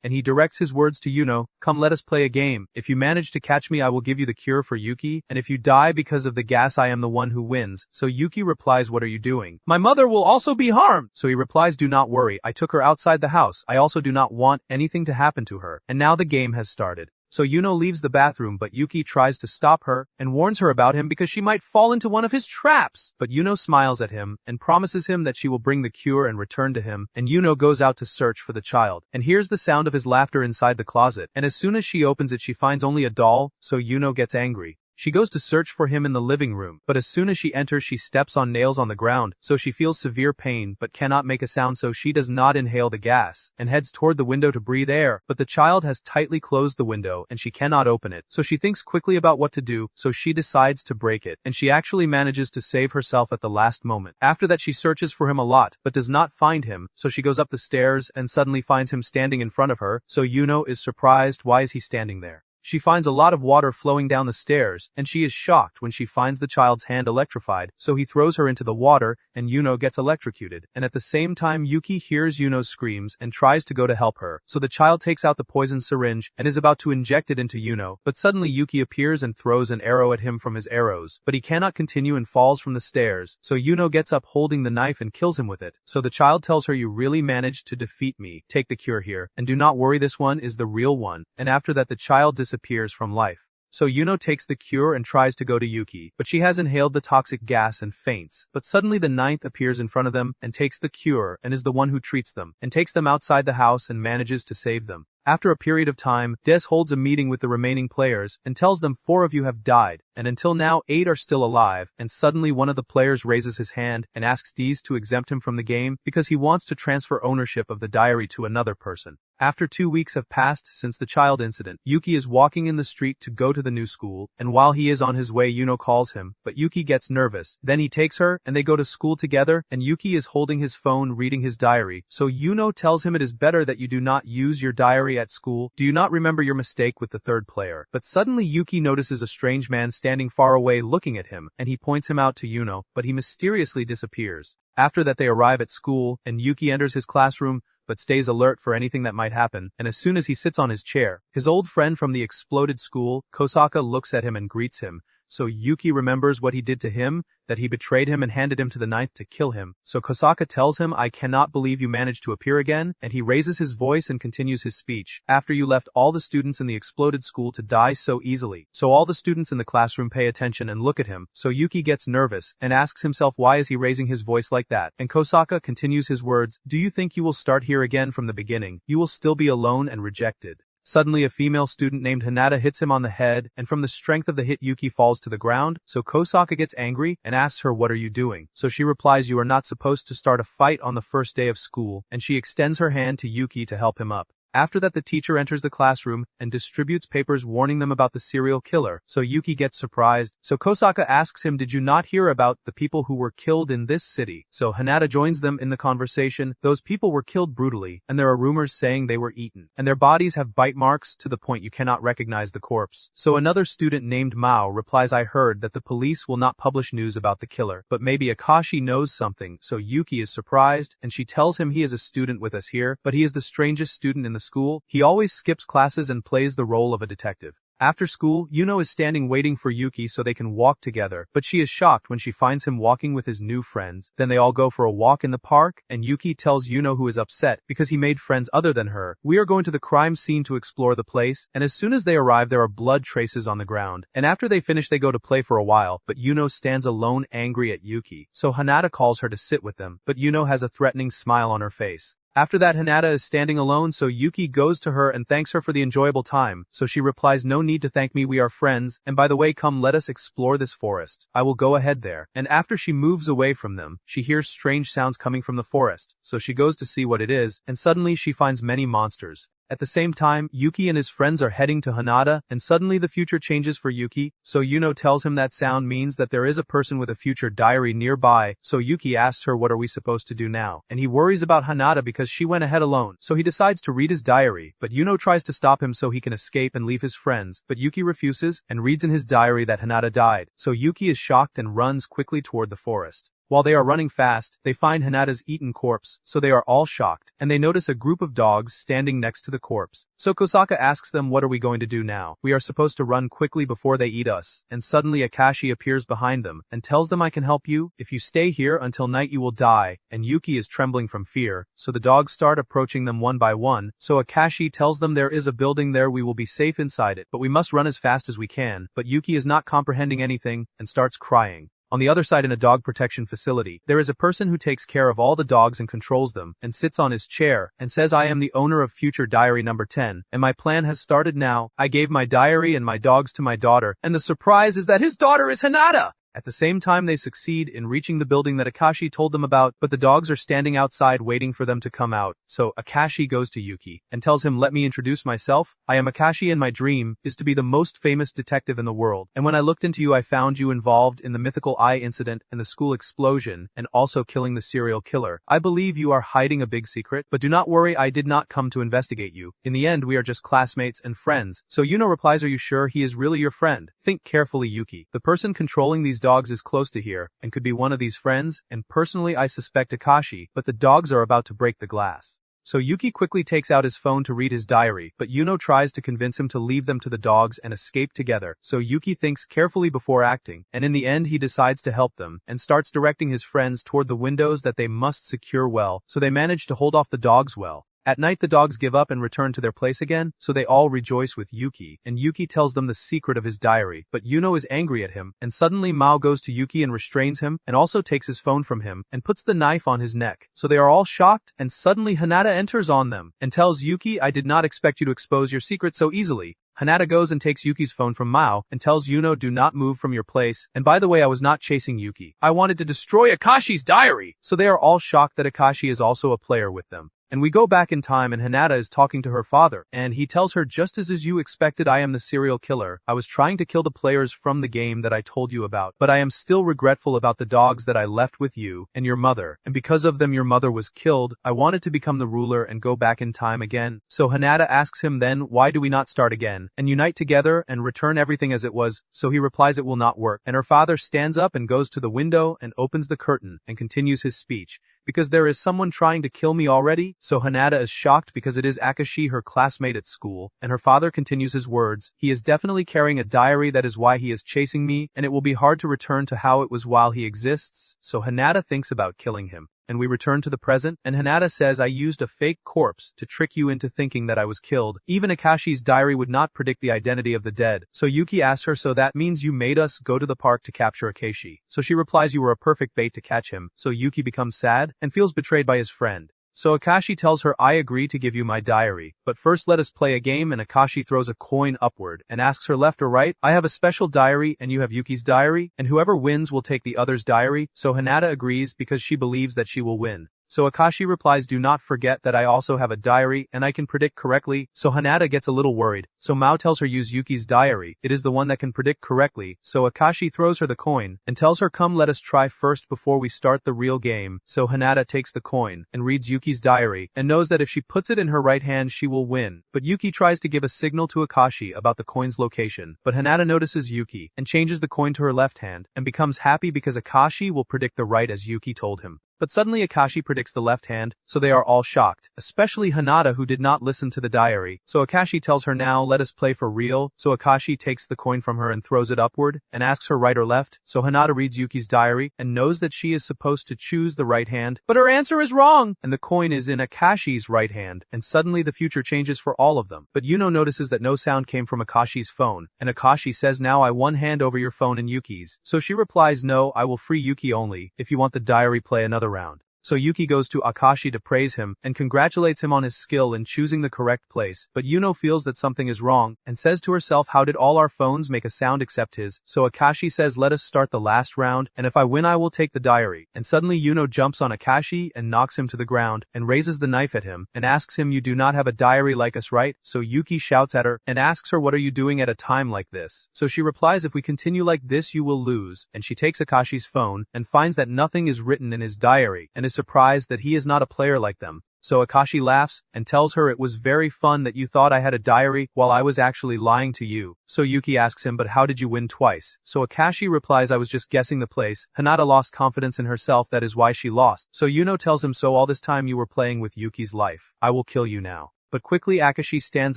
and he directs his words to Yuno, come let us play a game. If you manage to catch me, I will give you the cure for Yuki, and if you die because of the gas, I am the one who wins. So Yuki replies, what are you doing? My mother will also be harmed. So he replies, do not worry, I took her outside the house. I also do not want anything to happen to her. And now the game has started. So Yuno leaves the bathroom, but Yuki tries to stop her and warns her about him because she might fall into one of his traps. But Yuno smiles at him and promises him that she will bring the cure and return to him, and Yuno goes out to search for the child and hears the sound of his laughter inside the closet, and as soon as she opens it, she finds only a doll, so Yuno gets angry. She goes to search for him in the living room, but as soon as she enters, she steps on nails on the ground, so she feels severe pain but cannot make a sound, so she does not inhale the gas, and heads toward the window to breathe air, but the child has tightly closed the window and she cannot open it, so she thinks quickly about what to do, so she decides to break it, and she actually manages to save herself at the last moment. After that, she searches for him a lot, but does not find him, so she goes up the stairs and suddenly finds him standing in front of her, so Yuno is surprised, why is he standing there? She finds a lot of water flowing down the stairs, and she is shocked when she finds the child's hand electrified, so he throws her into the water, and Yuno gets electrocuted. And at the same time, Yuki hears Yuno's screams and tries to go to help her, so the child takes out the poison syringe and is about to inject it into Yuno, but suddenly Yuki appears and throws an arrow at him from his arrows, but he cannot continue and falls from the stairs, so Yuno gets up holding the knife and kills him with it. So the child tells her, you really managed to defeat me, take the cure here, and do not worry, this one is the real one. And after that, the child disappears from life. So Yuno takes the cure and tries to go to Yuki, but she has inhaled the toxic gas and faints. But suddenly the ninth appears in front of them and takes the cure and is the one who treats them, and takes them outside the house and manages to save them. After a period of time, Des holds a meeting with the remaining players and tells them 4 of you have died, and until now 8 are still alive, and suddenly one of the players raises his hand and asks Des to exempt him from the game because he wants to transfer ownership of the diary to another person. After 2 weeks have passed since the child incident, Yuki is walking in the street to go to the new school, and while he is on his way Yuno calls him, but Yuki gets nervous. Then he takes her, and they go to school together, and Yuki is holding his phone reading his diary, so Yuno tells him it is better that you do not use your diary at school. Do you not remember your mistake with the third player? But suddenly Yuki notices a strange man standing far away looking at him, and he points him out to Yuno, but he mysteriously disappears. After that they arrive at school, and Yuki enters his classroom, but stays alert for anything that might happen, and as soon as he sits on his chair, his old friend from the exploded school, Kosaka, looks at him and greets him. So Yuki remembers what he did to him, that he betrayed him and handed him to the ninth to kill him. So Kosaka tells him, I cannot believe you managed to appear again, and he raises his voice and continues his speech. After you left all the students in the exploded school to die so easily. So all the students in the classroom pay attention and look at him. So Yuki gets nervous and asks himself why is he raising his voice like that. And Kosaka continues his words, do you think you will start here again from the beginning? You will still be alone and rejected. Suddenly a female student named Hinata hits him on the head, and from the strength of the hit Yuki falls to the ground, so Kosaka gets angry and asks her what are you doing. So she replies you are not supposed to start a fight on the first day of school, and she extends her hand to Yuki to help him up. After that the teacher enters the classroom and distributes papers warning them about the serial killer, so Yuki gets surprised. So Kosaka asks him did you not hear about the people who were killed in this city? So Hinata joins them in the conversation. Those people were killed brutally, and there are rumors saying they were eaten, and their bodies have bite marks to the point you cannot recognize the corpse. So another student named Mao replies I heard that the police will not publish news about the killer, but maybe Akashi knows something, so Yuki is surprised, and she tells him he is a student with us here, but he is the strangest student in the school. He always skips classes and plays the role of a detective. After school, Yuno is standing waiting for Yuki so they can walk together, but she is shocked when she finds him walking with his new friends. Then they all go for a walk in the park, and Yuki tells Yuno who is upset because he made friends other than her. We are going to the crime scene to explore the place, and as soon as they arrive there are blood traces on the ground. And after they finish they go to play for a while, but Yuno stands alone angry at Yuki. So Hinata calls her to sit with them, but Yuno has a threatening smile on her face. After that Hinata is standing alone so Yuki goes to her and thanks her for the enjoyable time, so she replies no need to thank me, we are friends, and by the way come let us explore this forest. I will go ahead there. And after she moves away from them, she hears strange sounds coming from the forest, so she goes to see what it is, and suddenly she finds many monsters. At the same time, Yuki and his friends are heading to Hinata, and suddenly the future changes for Yuki, so Yuno tells him that sound means that there is a person with a future diary nearby, so Yuki asks her what are we supposed to do now, and he worries about Hinata because she went ahead alone, so he decides to read his diary, but Yuno tries to stop him so he can escape and leave his friends, but Yuki refuses, and reads in his diary that Hinata died, so Yuki is shocked and runs quickly toward the forest. While they are running fast, they find Hinata's eaten corpse, so they are all shocked, and they notice a group of dogs standing next to the corpse. So Kosaka asks them what are we going to do now? We are supposed to run quickly before they eat us, and suddenly Akashi appears behind them, and tells them I can help you, if you stay here until night you will die, and Yuki is trembling from fear, so the dogs start approaching them one by one, so Akashi tells them there is a building there we will be safe inside it, but we must run as fast as we can, but Yuki is not comprehending anything, and starts crying. On the other side in a dog protection facility, there is a person who takes care of all the dogs and controls them, and sits on his chair, and says I am the owner of future diary number 10, and my plan has started now. I gave my diary and my dogs to my daughter, and the surprise is that his daughter is Hinata! At the same time they succeed in reaching the building that Akashi told them about, but the dogs are standing outside waiting for them to come out, so Akashi goes to Yuki, and tells him let me introduce myself, I am Akashi and my dream is to be the most famous detective in the world, and when I looked into you I found you involved in the mythical eye incident and the school explosion, and also killing the serial killer. I believe you are hiding a big secret, but do not worry I did not come to investigate you. In the end we are just classmates and friends, so Yuno replies are you sure he is really your friend? Think carefully Yuki. The person controlling these dogs is close to here, and could be one of these friends, and personally I suspect Akashi, but the dogs are about to break the glass. So Yuki quickly takes out his phone to read his diary, but Yuno tries to convince him to leave them to the dogs and escape together, so Yuki thinks carefully before acting, and in the end he decides to help them, and starts directing his friends toward the windows that they must secure well, so they manage to hold off the dogs well. At night the dogs give up and return to their place again, so they all rejoice with Yuki, and Yuki tells them the secret of his diary, but Yuno is angry at him, and suddenly Mao goes to Yuki and restrains him, and also takes his phone from him, and puts the knife on his neck. So they are all shocked, and suddenly Hinata enters on them, and tells Yuki, I did not expect you to expose your secret so easily. Hinata goes and takes Yuki's phone from Mao, and tells Yuno do not move from your place, and by the way I was not chasing Yuki. I wanted to destroy Akashi's diary! So they are all shocked that Akashi is also a player with them. And we go back in time and Hinata is talking to her father, and he tells her just as you expected I am the serial killer. I was trying to kill the players from the game that I told you about, but I am still regretful about the dogs that I left with you and your mother, and because of them your mother was killed. I wanted to become the ruler and go back in time again. So Hinata asks him then, why do we not start again, and unite together and return everything as it was? So he replies it will not work, and her father stands up and goes to the window and opens the curtain and continues his speech. Because there is someone trying to kill me already? So Hinata is shocked because it is Akashi, her classmate at school, and her father continues his words. He is definitely carrying a diary, that is why he is chasing me, and it will be hard to return to how it was while he exists. So Hinata thinks about killing him. And we return to the present, and Hinata says I used a fake corpse to trick you into thinking that I was killed. Even Akashi's diary would not predict the identity of the dead. So Yuki asks her, so that means you made us go to the park to capture Akashi. So she replies you were a perfect bait to catch him. So Yuki becomes sad, and feels betrayed by his friend. So Akashi tells her I agree to give you my diary, but first let us play a game, and Akashi throws a coin upward and asks her left or right. I have a special diary and you have Yuki's diary, and whoever wins will take the other's diary. So Hinata agrees because she believes that she will win. So Akashi replies do not forget that I also have a diary and I can predict correctly. So Hinata gets a little worried. So Mao tells her use Yuki's diary. It is the one that can predict correctly. So Akashi throws her the coin and tells her come let us try first before we start the real game. So Hinata takes the coin and reads Yuki's diary and knows that if she puts it in her right hand she will win. But Yuki tries to give a signal to Akashi about the coin's location. But Hinata notices Yuki and changes the coin to her left hand and becomes happy because Akashi will predict the right as Yuki told him. But suddenly Akashi predicts the left hand, so they are all shocked, especially Hinata who did not listen to the diary. So Akashi tells her now let us play for real. So Akashi takes the coin from her and throws it upward, and asks her right or left. So Hinata reads Yuki's diary, and knows that she is supposed to choose the right hand, but her answer is wrong, and the coin is in Akashi's right hand, and suddenly the future changes for all of them. But Yuno notices that no sound came from Akashi's phone, and Akashi says now I one hand over your phone and Yuki's. So she replies no, I will free Yuki only. If you want the diary play another round. So Yuki goes to Akashi to praise him and congratulates him on his skill in choosing the correct place, but Yuno feels that something is wrong and says to herself how did all our phones make a sound except his? So Akashi says let us start the last round, and if I win I will take the diary. And suddenly Yuno jumps on Akashi and knocks him to the ground and raises the knife at him and asks him you do not have a diary like us, right? So Yuki shouts at her and asks her what are you doing at a time like this? So she replies if we continue like this you will lose, and she takes Akashi's phone and finds that nothing is written in his diary and is surprised that he is not a player like them. So Akashi laughs and tells her it was very fun that you thought I had a diary while I was actually lying to you. So Yuki asks him but how did you win twice? So Akashi replies I was just guessing the place. Hinata lost confidence in herself, that is why she lost. So Yuno tells him so all this time you were playing with Yuki's life. I will kill you now. But quickly Akashi stands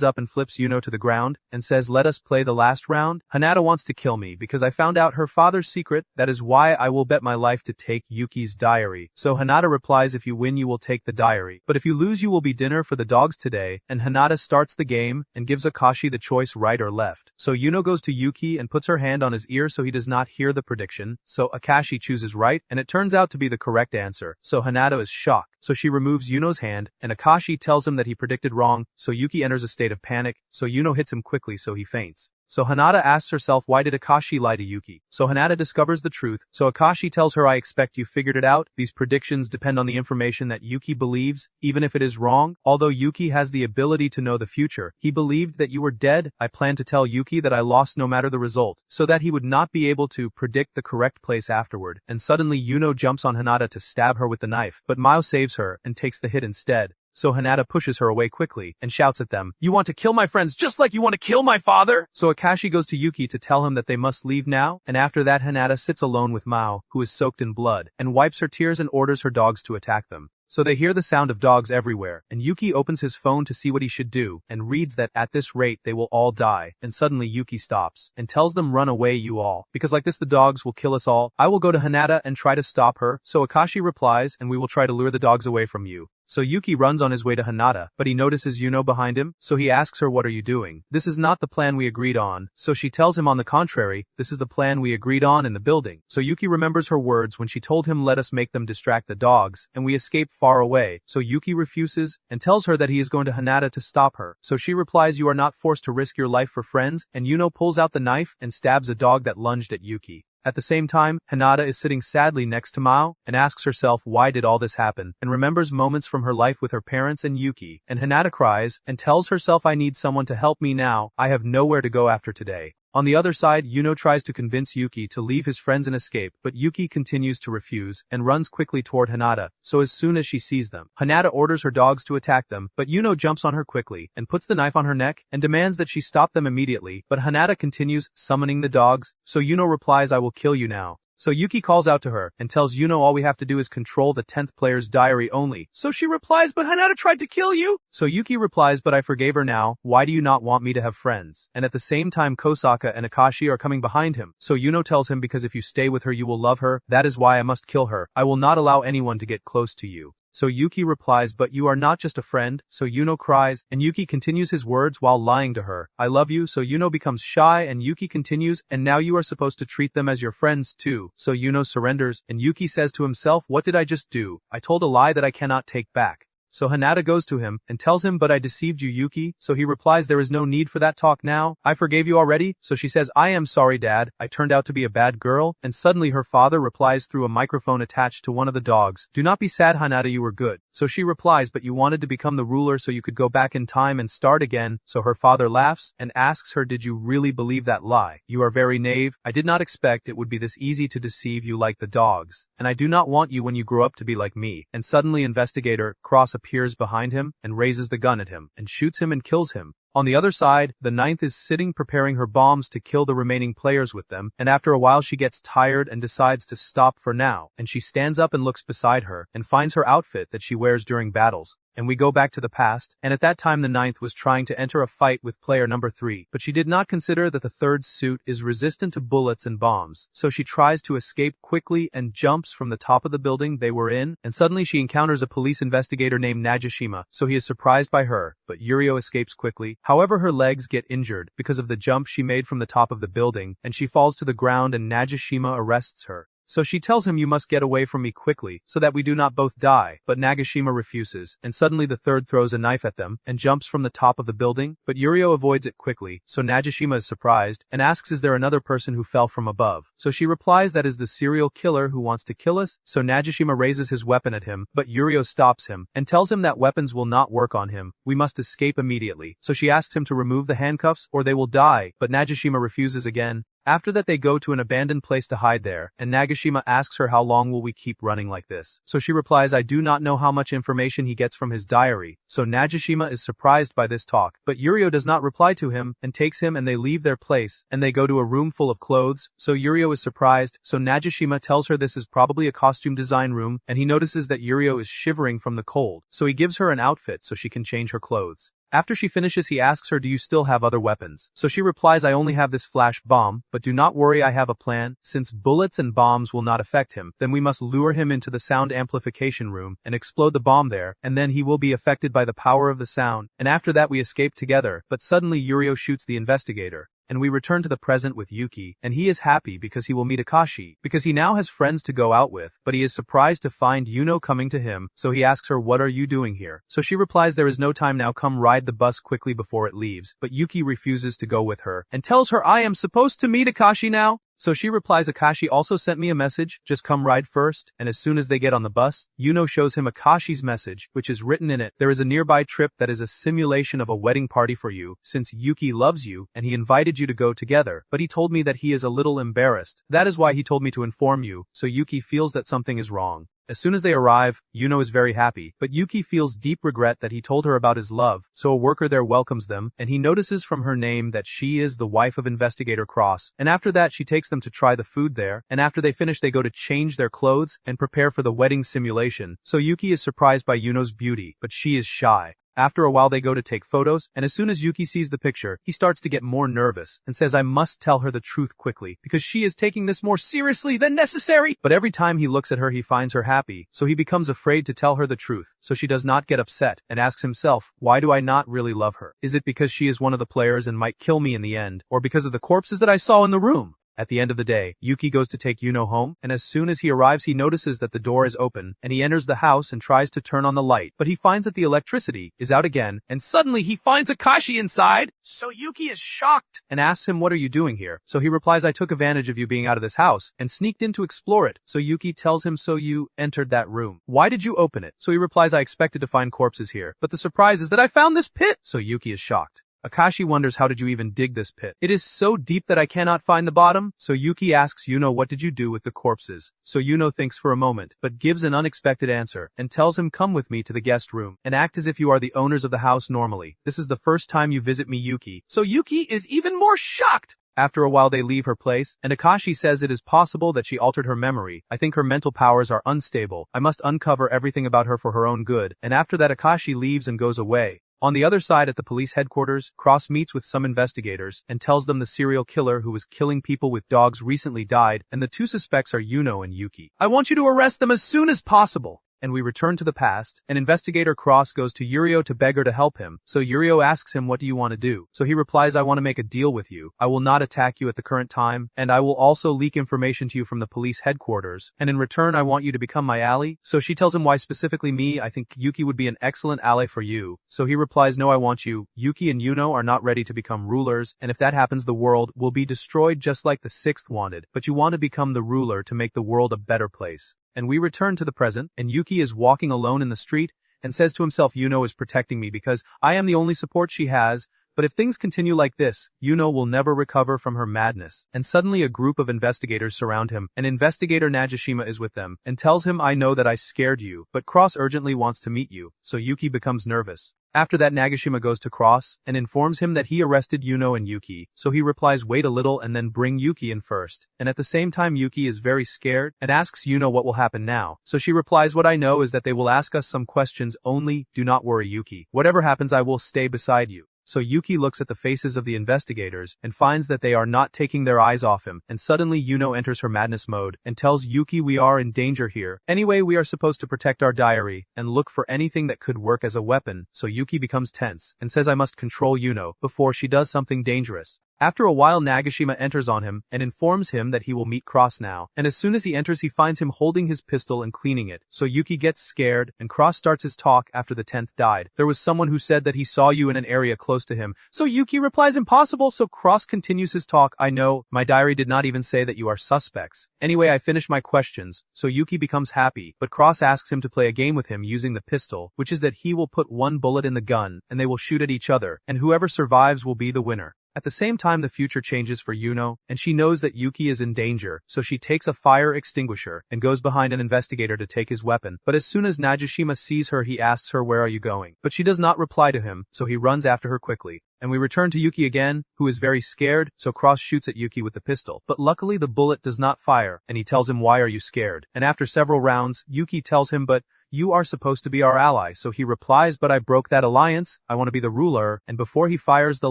up and flips Yuno to the ground and says let us play the last round. Hinata wants to kill me because I found out her father's secret, that is why I will bet my life to take Yuki's diary. So Hinata replies if you win you will take the diary, but if you lose you will be dinner for the dogs today. And Hinata starts the game and gives Akashi the choice right or left. So Yuno goes to Yuki and puts her hand on his ear so he does not hear the prediction. So Akashi chooses right and it turns out to be the correct answer. So Hinata is shocked. So she removes Yuno's hand, and Akashi tells him that he predicted wrong, so Yuki enters a state of panic, so Yuno hits him quickly so he faints. So Hinata asks herself why did Akashi lie to Yuki? So Hinata discovers the truth, so Akashi tells her I expect you figured it out. These predictions depend on the information that Yuki believes, even if it is wrong. Although Yuki has the ability to know the future, he believed that you were dead. I plan to tell Yuki that I lost no matter the result, so that he would not be able to predict the correct place afterward. And suddenly Yuno jumps on Hinata to stab her with the knife, but Mao saves her and takes the hit instead. So Hinata pushes her away quickly and shouts at them, you want to kill my friends just like you want to kill my father? So Akashi goes to Yuki to tell him that they must leave now, and after that Hinata sits alone with Mao, who is soaked in blood, and wipes her tears and orders her dogs to attack them. So they hear the sound of dogs everywhere, and Yuki opens his phone to see what he should do, and reads that at this rate they will all die, and suddenly Yuki stops, and tells them run away you all, because like this the dogs will kill us all. I will go to Hinata and try to stop her. So Akashi replies, and we will try to lure the dogs away from you. So Yuki runs on his way to Hinata, but he notices Yuno behind him, so he asks her, what are you doing? This is not the plan we agreed on, so she tells him on the contrary, this is the plan we agreed on in the building. So Yuki remembers her words when she told him let us make them distract the dogs, and we escape far away. So Yuki refuses, and tells her that he is going to Hinata to stop her. So she replies you are not forced to risk your life for friends, and Yuno pulls out the knife and stabs a dog that lunged at Yuki. At the same time, Hinata is sitting sadly next to Mao, and asks herself why did all this happen, and remembers moments from her life with her parents and Yuki, and Hinata cries, and tells herself I need someone to help me now, I have nowhere to go after today. On the other side, Yuno tries to convince Yuki to leave his friends and escape, but Yuki continues to refuse, and runs quickly toward Hinata, so as soon as she sees them, Hinata orders her dogs to attack them, but Yuno jumps on her quickly, and puts the knife on her neck, and demands that she stop them immediately, but Hinata continues, summoning the dogs, so Yuno replies I will kill you now. So Yuki calls out to her, and tells Yuno all we have to do is control the 10th player's diary only. So she replies but Hinata tried to kill you! So Yuki replies but I forgave her now, why do you not want me to have friends? And at the same time Kosaka and Akashi are coming behind him. So Yuno tells him because if you stay with her you will love her, that is why I must kill her, I will not allow anyone to get close to you. So Yuki replies but you are not just a friend, so Yuno cries, and Yuki continues his words while lying to her, I love you, so Yuno becomes shy and Yuki continues, and now you are supposed to treat them as your friends too, so Yuno surrenders, and Yuki says to himself what did I just do, I told a lie that I cannot take back. So Hinata goes to him, and tells him but I deceived you Yuki, so he replies there is no need for that talk now, I forgave you already, so she says I am sorry dad, I turned out to be a bad girl, and suddenly her father replies through a microphone attached to one of the dogs, do not be sad Hinata you were good, so she replies but you wanted to become the ruler so you could go back in time and start again, so her father laughs, and asks her did you really believe that lie, you are very naive, I did not expect it would be this easy to deceive you like the dogs, and I do not want you when you grow up to be like me, and suddenly investigator, Cross appears behind him, and raises the gun at him, and shoots him and kills him. On the other side, the 9th is sitting preparing her bombs to kill the remaining players with them, and after a while she gets tired and decides to stop for now, and she stands up and looks beside her, and finds her outfit that she wears during battles. And we go back to the past, and at that time the 9th was trying to enter a fight with player number 3, but she did not consider that the 3rd's suit is resistant to bullets and bombs, so she tries to escape quickly and jumps from the top of the building they were in, and suddenly she encounters a police investigator named Najishima, so he is surprised by her, but Yurio escapes quickly. However, her legs get injured because of the jump she made from the top of the building, and she falls to the ground and Najishima arrests her. So she tells him you must get away from me quickly, so that we do not both die, but Nagashima refuses, and suddenly the 3rd throws a knife at them, and jumps from the top of the building, but Yurio avoids it quickly, so Nagashima is surprised, and asks is there another person who fell from above, so she replies that is the serial killer who wants to kill us, so Nagashima raises his weapon at him, but Yurio stops him, and tells him that weapons will not work on him, we must escape immediately, so she asks him to remove the handcuffs or they will die, but Nagashima refuses again. After that they go to an abandoned place to hide there, and Nagashima asks her how long will we keep running like this. So she replies I do not know how much information he gets from his diary, so Nagashima is surprised by this talk, but Yurio does not reply to him, and takes him and they leave their place, and they go to a room full of clothes, so Yurio is surprised, so Nagashima tells her this is probably a costume design room, and he notices that Yurio is shivering from the cold, so he gives her an outfit so she can change her clothes. After she finishes he asks her do you still have other weapons, so she replies I only have this flash bomb, but do not worry I have a plan, since bullets and bombs will not affect him, then we must lure him into the sound amplification room, and explode the bomb there, and then he will be affected by the power of the sound, and after that we escape together, but suddenly Yurio shoots the investigator. And we return to the present with Yuki, and he is happy because he will meet Akashi, because he now has friends to go out with, but he is surprised to find Yuno coming to him, so he asks her what are you doing here, so she replies there is no time now come ride the bus quickly before it leaves, but Yuki refuses to go with her, and tells her I am supposed to meet Akashi now. So she replies Akashi also sent me a message, just come ride first, and as soon as they get on the bus, Yuno shows him Akashi's message, which is written in it, there is a nearby trip that is a simulation of a wedding party for you, since Yuki loves you, and he invited you to go together, but he told me that he is a little embarrassed, that is why he told me to inform you, so Yuki feels that something is wrong. As soon as they arrive, Yuno is very happy, but Yuki feels deep regret that he told her about his love, so a worker there welcomes them, and he notices from her name that she is the wife of Investigator Cross, and after that she takes them to try the food there, and after they finish they go to change their clothes and prepare for the wedding simulation, so Yuki is surprised by Yuno's beauty, but she is shy. After a while they go to take photos, and as soon as Yuki sees the picture, he starts to get more nervous, and says I must tell her the truth quickly, because she is taking this more seriously than necessary. But every time he looks at her he finds her happy, so he becomes afraid to tell her the truth, so she does not get upset, and asks himself, why do I not really love her? Is it because she is one of the players and might kill me in the end, or because of the corpses that I saw in the room? At the end of the day, Yuki goes to take Yuno home, and as soon as he arrives he notices that the door is open, and he enters the house and tries to turn on the light, but he finds that the electricity is out again, and suddenly he finds Akashi inside! So Yuki is shocked, and asks him what are you doing here? So he replies I took advantage of you being out of this house, and sneaked in to explore it. So Yuki tells him so you entered that room. Why did you open it? So he replies I expected to find corpses here, but the surprise is that I found this pit! So Yuki is shocked. Akashi wonders how did you even dig this pit? It is so deep that I cannot find the bottom. So Yuki asks Yuno what did you do with the corpses? So Yuno thinks for a moment, but gives an unexpected answer, and tells him come with me to the guest room, and act as if you are the owners of the house normally. This is the first time you visit me Yuki. So Yuki is even more shocked! After a while they leave her place, and Akashi says it is possible that she altered her memory. I think her mental powers are unstable. I must uncover everything about her for her own good. And after that Akashi leaves and goes away. On the other side at the police headquarters, Cross meets with some investigators and tells them the serial killer who was killing people with dogs recently died, and the two suspects are Yuno and Yuki. I want you to arrest them as soon as possible. And we return to the past, and investigator Cross goes to Yurio to beg her to help him, so Yurio asks him what do you want to do? So he replies I want to make a deal with you. I will not attack you at the current time, and I will also leak information to you from the police headquarters, and in return I want you to become my ally. So she tells him why specifically me. I think Yuki would be an excellent ally for you. So he replies no I want you. Yuki and Yuno are not ready to become rulers, and if that happens the world will be destroyed just like the Sixth wanted, but you want to become the ruler to make the world a better place. And we return to the present, and Yuki is walking alone in the street, and says to himself Yuno is protecting me because I am the only support she has, but if things continue like this, Yuno will never recover from her madness. And suddenly a group of investigators surround him, and investigator Najishima is with them, and tells him I know that I scared you, but Cross urgently wants to meet you, so Yuki becomes nervous. After that Nagashima goes to Cross, and informs him that he arrested Yuno and Yuki, so he replies wait a little and then bring Yuki in first, and at the same time Yuki is very scared, and asks Yuno what will happen now, so she replies what I know is that they will ask us some questions only, do not worry Yuki, whatever happens I will stay beside you. So Yuki looks at the faces of the investigators, and finds that they are not taking their eyes off him, and suddenly Yuno enters her madness mode, and tells Yuki we are in danger here. Anyway we are supposed to protect our diary, and look for anything that could work as a weapon, so Yuki becomes tense, and says I must control Yuno, before she does something dangerous. After a while Nagashima enters on him, and informs him that he will meet Cross now, and as soon as he enters he finds him holding his pistol and cleaning it, so Yuki gets scared, and Cross starts his talk after the 10th died. There was someone who said that he saw you in an area close to him, so Yuki replies impossible, so Cross continues his talk, I know, my diary did not even say that you are suspects. Anyway I finish my questions, so Yuki becomes happy, but Cross asks him to play a game with him using the pistol, which is that he will put one bullet in the gun, and they will shoot at each other, and whoever survives will be the winner. At the same time the future changes for Yuno, and she knows that Yuki is in danger, so she takes a fire extinguisher, and goes behind an investigator to take his weapon, but as soon as Najishima sees her he asks her where are you going, but she does not reply to him, so he runs after her quickly. And we return to Yuki again, who is very scared, so Cross shoots at Yuki with the pistol, but luckily the bullet does not fire, and he tells him why are you scared, and after several rounds, Yuki tells him but you are supposed to be our ally, so he replies but I broke that alliance, I want to be the ruler, and before he fires the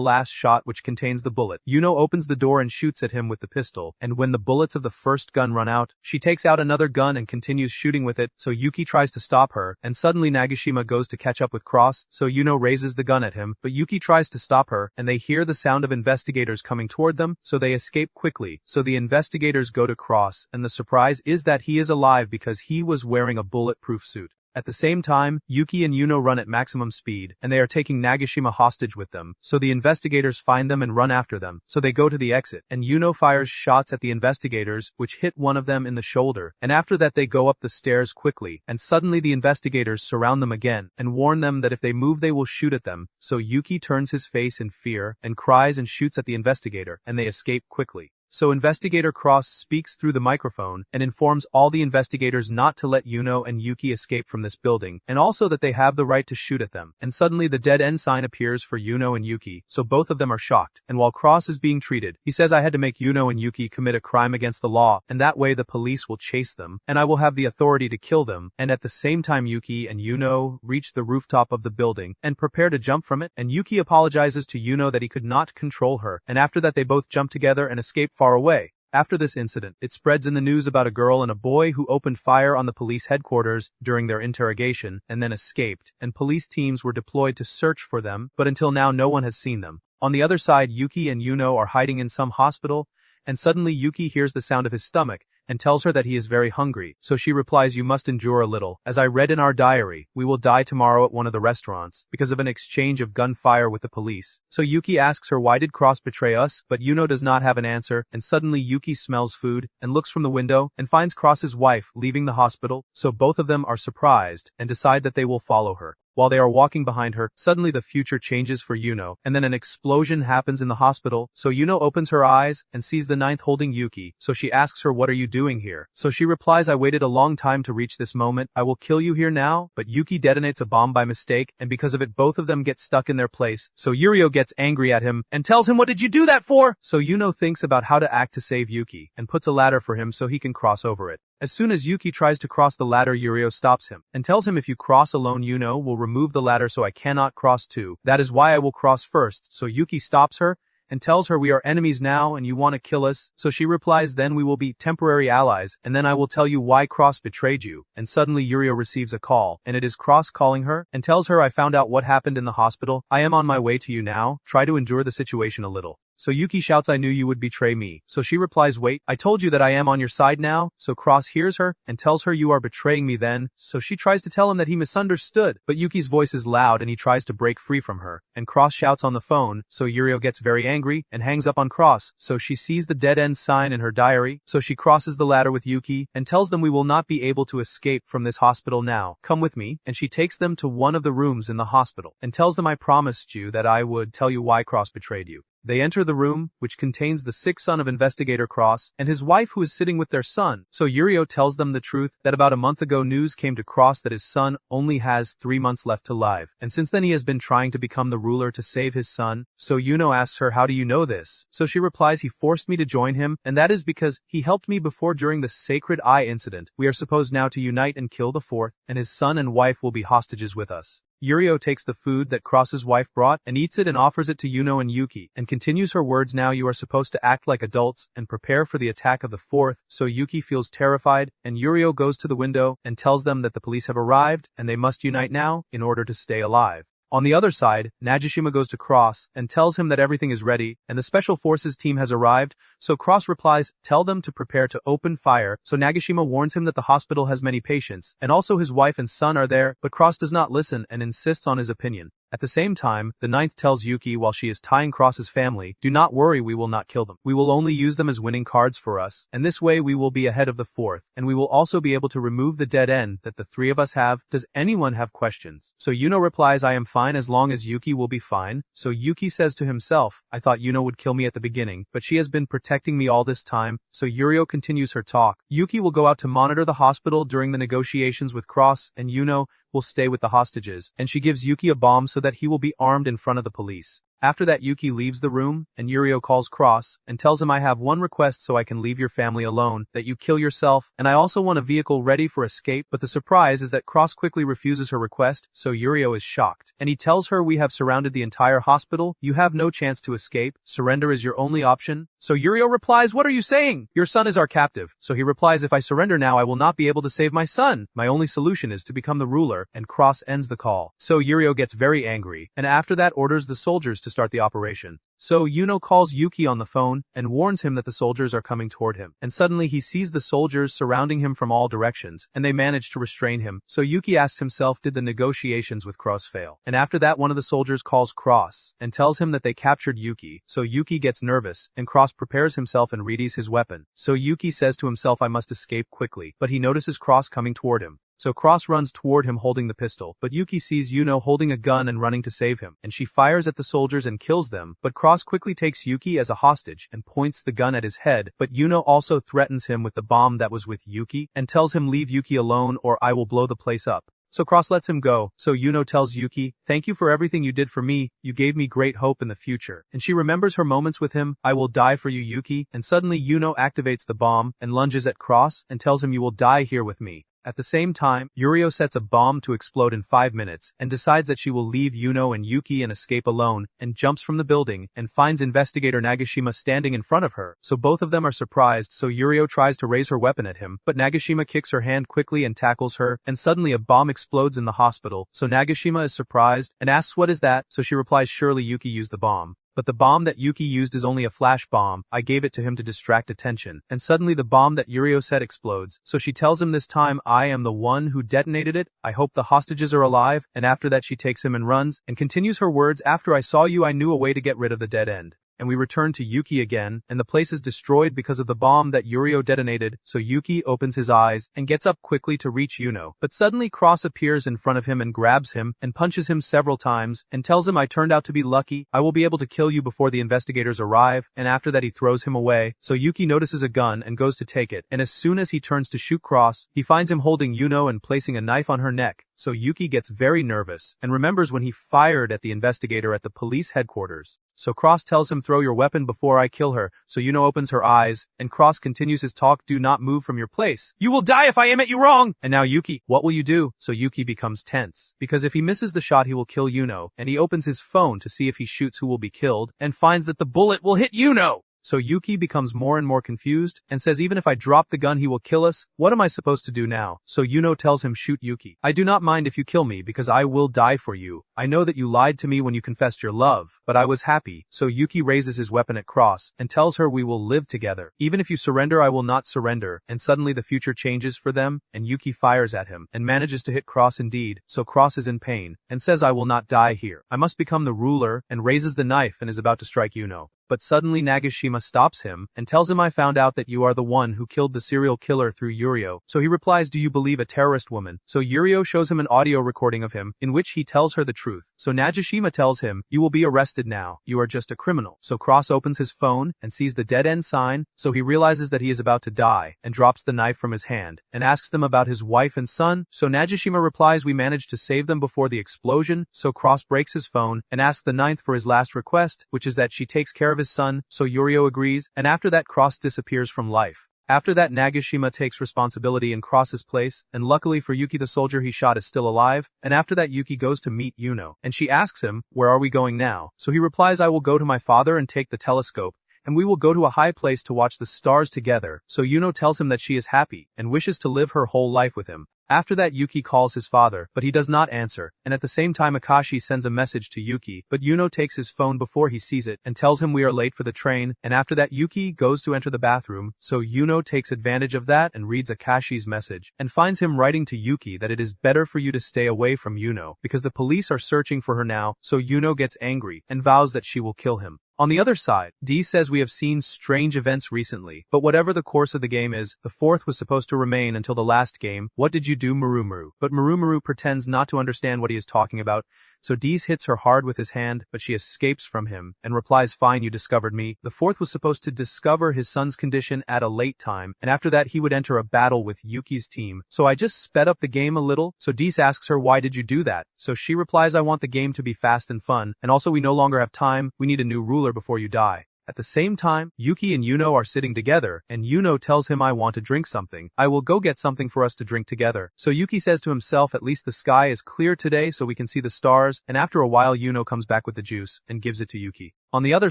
last shot which contains the bullet, Yuno opens the door and shoots at him with the pistol, and when the bullets of the first gun run out, she takes out another gun and continues shooting with it, so Yuki tries to stop her, and suddenly Nagashima goes to catch up with Cross, so Yuno raises the gun at him, but Yuki tries to stop her, and they hear the sound of investigators coming toward them, so they escape quickly, so the investigators go to Cross, and the surprise is that he is alive because he was wearing a bulletproof suit. At the same time, Yuki and Yuno run at maximum speed, and they are taking Nagashima hostage with them, so the investigators find them and run after them, so they go to the exit, and Yuno fires shots at the investigators, which hit one of them in the shoulder, and after that they go up the stairs quickly, and suddenly the investigators surround them again, and warn them that if they move they will shoot at them, so Yuki turns his face in fear, and cries and shoots at the investigator, and they escape quickly. So Investigator Cross speaks through the microphone and informs all the investigators not to let Yuno and Yuki escape from this building, and also that they have the right to shoot at them. And suddenly the dead end sign appears for Yuno and Yuki, so both of them are shocked. And while Cross is being treated, he says, I had to make Yuno and Yuki commit a crime against the law, and that way the police will chase them, and I will have the authority to kill them. And at the same time Yuki and Yuno reach the rooftop of the building and prepare to jump from it, and Yuki apologizes to Yuno that he could not control her, and after that they both jump together and escape far away. After this incident, it spreads in the news about a girl and a boy who opened fire on the police headquarters during their interrogation and then escaped, and police teams were deployed to search for them, but until now no one has seen them. On the other side, Yuki and Yuno are hiding in some hospital, and suddenly Yuki hears the sound of his stomach and tells her that he is very hungry, so she replies, you must endure a little. As I read in our diary, we will die tomorrow at one of the restaurants because of an exchange of gunfire with the police. So Yuki asks her why did Cross betray us, but Yuno does not have an answer, and suddenly Yuki smells food and looks from the window and finds Cross's wife leaving the hospital, so both of them are surprised and decide that they will follow her. While they are walking behind her, suddenly the future changes for Yuno, and then an explosion happens in the hospital, so Yuno opens her eyes and sees the ninth holding Yuki, so she asks her what are you doing here? So she replies, I waited a long time to reach this moment, I will kill you here now, but Yuki detonates a bomb by mistake, and because of it both of them get stuck in their place, so Yurio gets angry at him and tells him what did you do that for? So Yuno thinks about how to act to save Yuki, and puts a ladder for him so he can cross over it. As soon as Yuki tries to cross the ladder, Yurio stops him and tells him if you cross alone Yuno will remove the ladder so I cannot cross too. That is why I will cross first. So Yuki stops her and tells her we are enemies now and you want to kill us. So she replies then we will be temporary allies and then I will tell you why Cross betrayed you. And suddenly Yurio receives a call and it is Cross calling her and tells her I found out what happened in the hospital. I am on my way to you now. Try to endure the situation a little. So Yuki shouts I knew you would betray me. So she replies wait, I told you that I am on your side now. So Cross hears her and tells her you are betraying me then. So she tries to tell him that he misunderstood. But Yuki's voice is loud and he tries to break free from her. And Cross shouts on the phone. So Yurio gets very angry and hangs up on Cross. So she sees the dead end sign in her diary. So she crosses the ladder with Yuki and tells them we will not be able to escape from this hospital now. Come with me. And she takes them to one of the rooms in the hospital and tells them I promised you that I would tell you why Cross betrayed you. They enter the room, which contains the sick son of Investigator Cross, and his wife who is sitting with their son. So Yurio tells them the truth, that about a month ago news came to Cross that his son only has 3 months left to live. And since then he has been trying to become the ruler to save his son. So Yuno asks her, how do you know this? So she replies, he forced me to join him, and that is because he helped me before during the Sacred Eye incident. We are supposed now to unite and kill the fourth, and his son and wife will be hostages with us. Yurio takes the food that Cross's wife brought and eats it and offers it to Yuno and Yuki, and continues her words now you are supposed to act like adults and prepare for the attack of the fourth, so Yuki feels terrified, and Yurio goes to the window and tells them that the police have arrived and they must unite now in order to stay alive. On the other side, Nagashima goes to Cross and tells him that everything is ready and the Special Forces team has arrived, so Cross replies, tell them to prepare to open fire, so Nagashima warns him that the hospital has many patients, and also his wife and son are there, but Cross does not listen and insists on his opinion. At the same time, the ninth tells Yuki while she is tying Cross's family, do not worry, we will not kill them. We will only use them as winning cards for us, and this way we will be ahead of the fourth, and we will also be able to remove the dead end that the three of us have. Does anyone have questions? So Yuno replies, I am fine as long as Yuki will be fine. So Yuki says to himself, I thought Yuno would kill me at the beginning, but she has been protecting me all this time. So Yurio continues her talk. Yuki will go out to monitor the hospital during the negotiations with Cross, and Yuno will stay with the hostages, and she gives Yuki a bomb so that he will be armed in front of the police. After that Yuki leaves the room, and Yurio calls Cross, and tells him I have one request so I can leave your family alone, that you kill yourself, and I also want a vehicle ready for escape, but the surprise is that Cross quickly refuses her request, so Yurio is shocked. And he tells her we have surrounded the entire hospital, you have no chance to escape, surrender is your only option. So Yurio replies, what are you saying? Your son is our captive. So he replies, if I surrender now I will not be able to save my son. My only solution is to become the ruler, and Cross ends the call. So Yurio gets very angry, and after that orders the soldiers to start the operation. So Yuno calls Yuki on the phone and warns him that the soldiers are coming toward him. And suddenly he sees the soldiers surrounding him from all directions, and they manage to restrain him. So Yuki asks himself, did the negotiations with Cross fail? And after that one of the soldiers calls Cross and tells him that they captured Yuki. So Yuki gets nervous, and Cross prepares himself and readies his weapon. So Yuki says to himself, I must escape quickly, but he notices Cross coming toward him. So Cross runs toward him holding the pistol, but Yuki sees Yuno holding a gun and running to save him, and she fires at the soldiers and kills them, but Cross quickly takes Yuki as a hostage and points the gun at his head, but Yuno also threatens him with the bomb that was with Yuki, and tells him leave Yuki alone or I will blow the place up. So Cross lets him go, so Yuno tells Yuki, thank you for everything you did for me, you gave me great hope in the future. And she remembers her moments with him, I will die for you Yuki, and suddenly Yuno activates the bomb, and lunges at Cross, and tells him you will die here with me. At the same time, Yurio sets a bomb to explode in 5 minutes, and decides that she will leave Yuno and Yuki and escape alone, and jumps from the building, and finds investigator Nagashima standing in front of her, so both of them are surprised so Yurio tries to raise her weapon at him, but Nagashima kicks her hand quickly and tackles her, and suddenly a bomb explodes in the hospital, so Nagashima is surprised, and asks what is that, so she replies surely Yuki used the bomb. But the bomb that Yuki used is only a flash bomb, I gave it to him to distract attention, and suddenly the bomb that Yurio set explodes, so she tells him this time I am the one who detonated it, I hope the hostages are alive, and after that she takes him and runs, and continues her words after I saw you I knew a way to get rid of the dead end. And we return to Yuki again, and the place is destroyed because of the bomb that Yurio detonated, so Yuki opens his eyes, and gets up quickly to reach Yuno. But suddenly Cross appears in front of him and grabs him, and punches him several times, and tells him I turned out to be lucky, I will be able to kill you before the investigators arrive, and after that he throws him away, so Yuki notices a gun and goes to take it, and as soon as he turns to shoot Cross, he finds him holding Yuno and placing a knife on her neck. So Yuki gets very nervous, and remembers when he fired at the investigator at the police headquarters. So Cross tells him throw your weapon before I kill her, so Yuno opens her eyes, and Cross continues his talk do not move from your place. You will die if I aim at you wrong! And now Yuki, what will you do? So Yuki becomes tense, because if he misses the shot he will kill Yuno, and he opens his phone to see if he shoots who will be killed, and finds that the bullet will hit Yuno! So Yuki becomes more and more confused, and says even if I drop the gun he will kill us, what am I supposed to do now? So Yuno tells him shoot Yuki. I do not mind if you kill me because I will die for you. I know that you lied to me when you confessed your love, but I was happy. So Yuki raises his weapon at Cross, and tells her we will live together. Even if you surrender I will not surrender, and suddenly the future changes for them, and Yuki fires at him, and manages to hit Cross indeed, so Cross is in pain, and says I will not die here. I must become the ruler, and raises the knife and is about to strike Yuno. But suddenly Nagashima stops him, and tells him I found out that you are the one who killed the serial killer through Yurio. So he replies do you believe a terrorist woman? So Yurio shows him an audio recording of him, in which he tells her the truth. So Nagashima tells him, you will be arrested now, you are just a criminal. So Cross opens his phone, and sees the dead end sign, so he realizes that he is about to die, and drops the knife from his hand, and asks them about his wife and son. So Nagashima replies we managed to save them before the explosion, so Cross breaks his phone, and asks the ninth for his last request, which is that she takes care of his son, so Yurio agrees, and after that Cross disappears from life. After that Nagashima takes responsibility in Cross's place, and luckily for Yuki the soldier he shot is still alive, and after that Yuki goes to meet Yuno, and she asks him, where are we going now? So he replies I will go to my father and take the telescope, and we will go to a high place to watch the stars together, so Yuno tells him that she is happy, and wishes to live her whole life with him. After that Yuki calls his father, but he does not answer, and at the same time Akashi sends a message to Yuki, but Yuno takes his phone before he sees it, and tells him we are late for the train, and after that Yuki goes to enter the bathroom, so Yuno takes advantage of that and reads Akashi's message, and finds him writing to Yuki that it is better for you to stay away from Yuno, because the police are searching for her now, so Yuno gets angry, and vows that she will kill him. On the other side, D says we have seen strange events recently, but whatever the course of the game is, the fourth was supposed to remain until the last game. What did you do, Murumuru? But Murumuru pretends not to understand what he is talking about, so Dees hits her hard with his hand, but she escapes from him, and replies fine you discovered me. The fourth was supposed to discover his son's condition at a late time, and after that he would enter a battle with Yuki's team, so I just sped up the game a little, so Dees asks her why did you do that? So she replies I want the game to be fast and fun, and also we no longer have time, we need a new ruler before you die. At the same time, Yuki and Yuno are sitting together, and Yuno tells him I want to drink something. I will go get something for us to drink together. So Yuki says to himself at least the sky is clear today so we can see the stars, and after a while Yuno comes back with the juice, and gives it to Yuki. On the other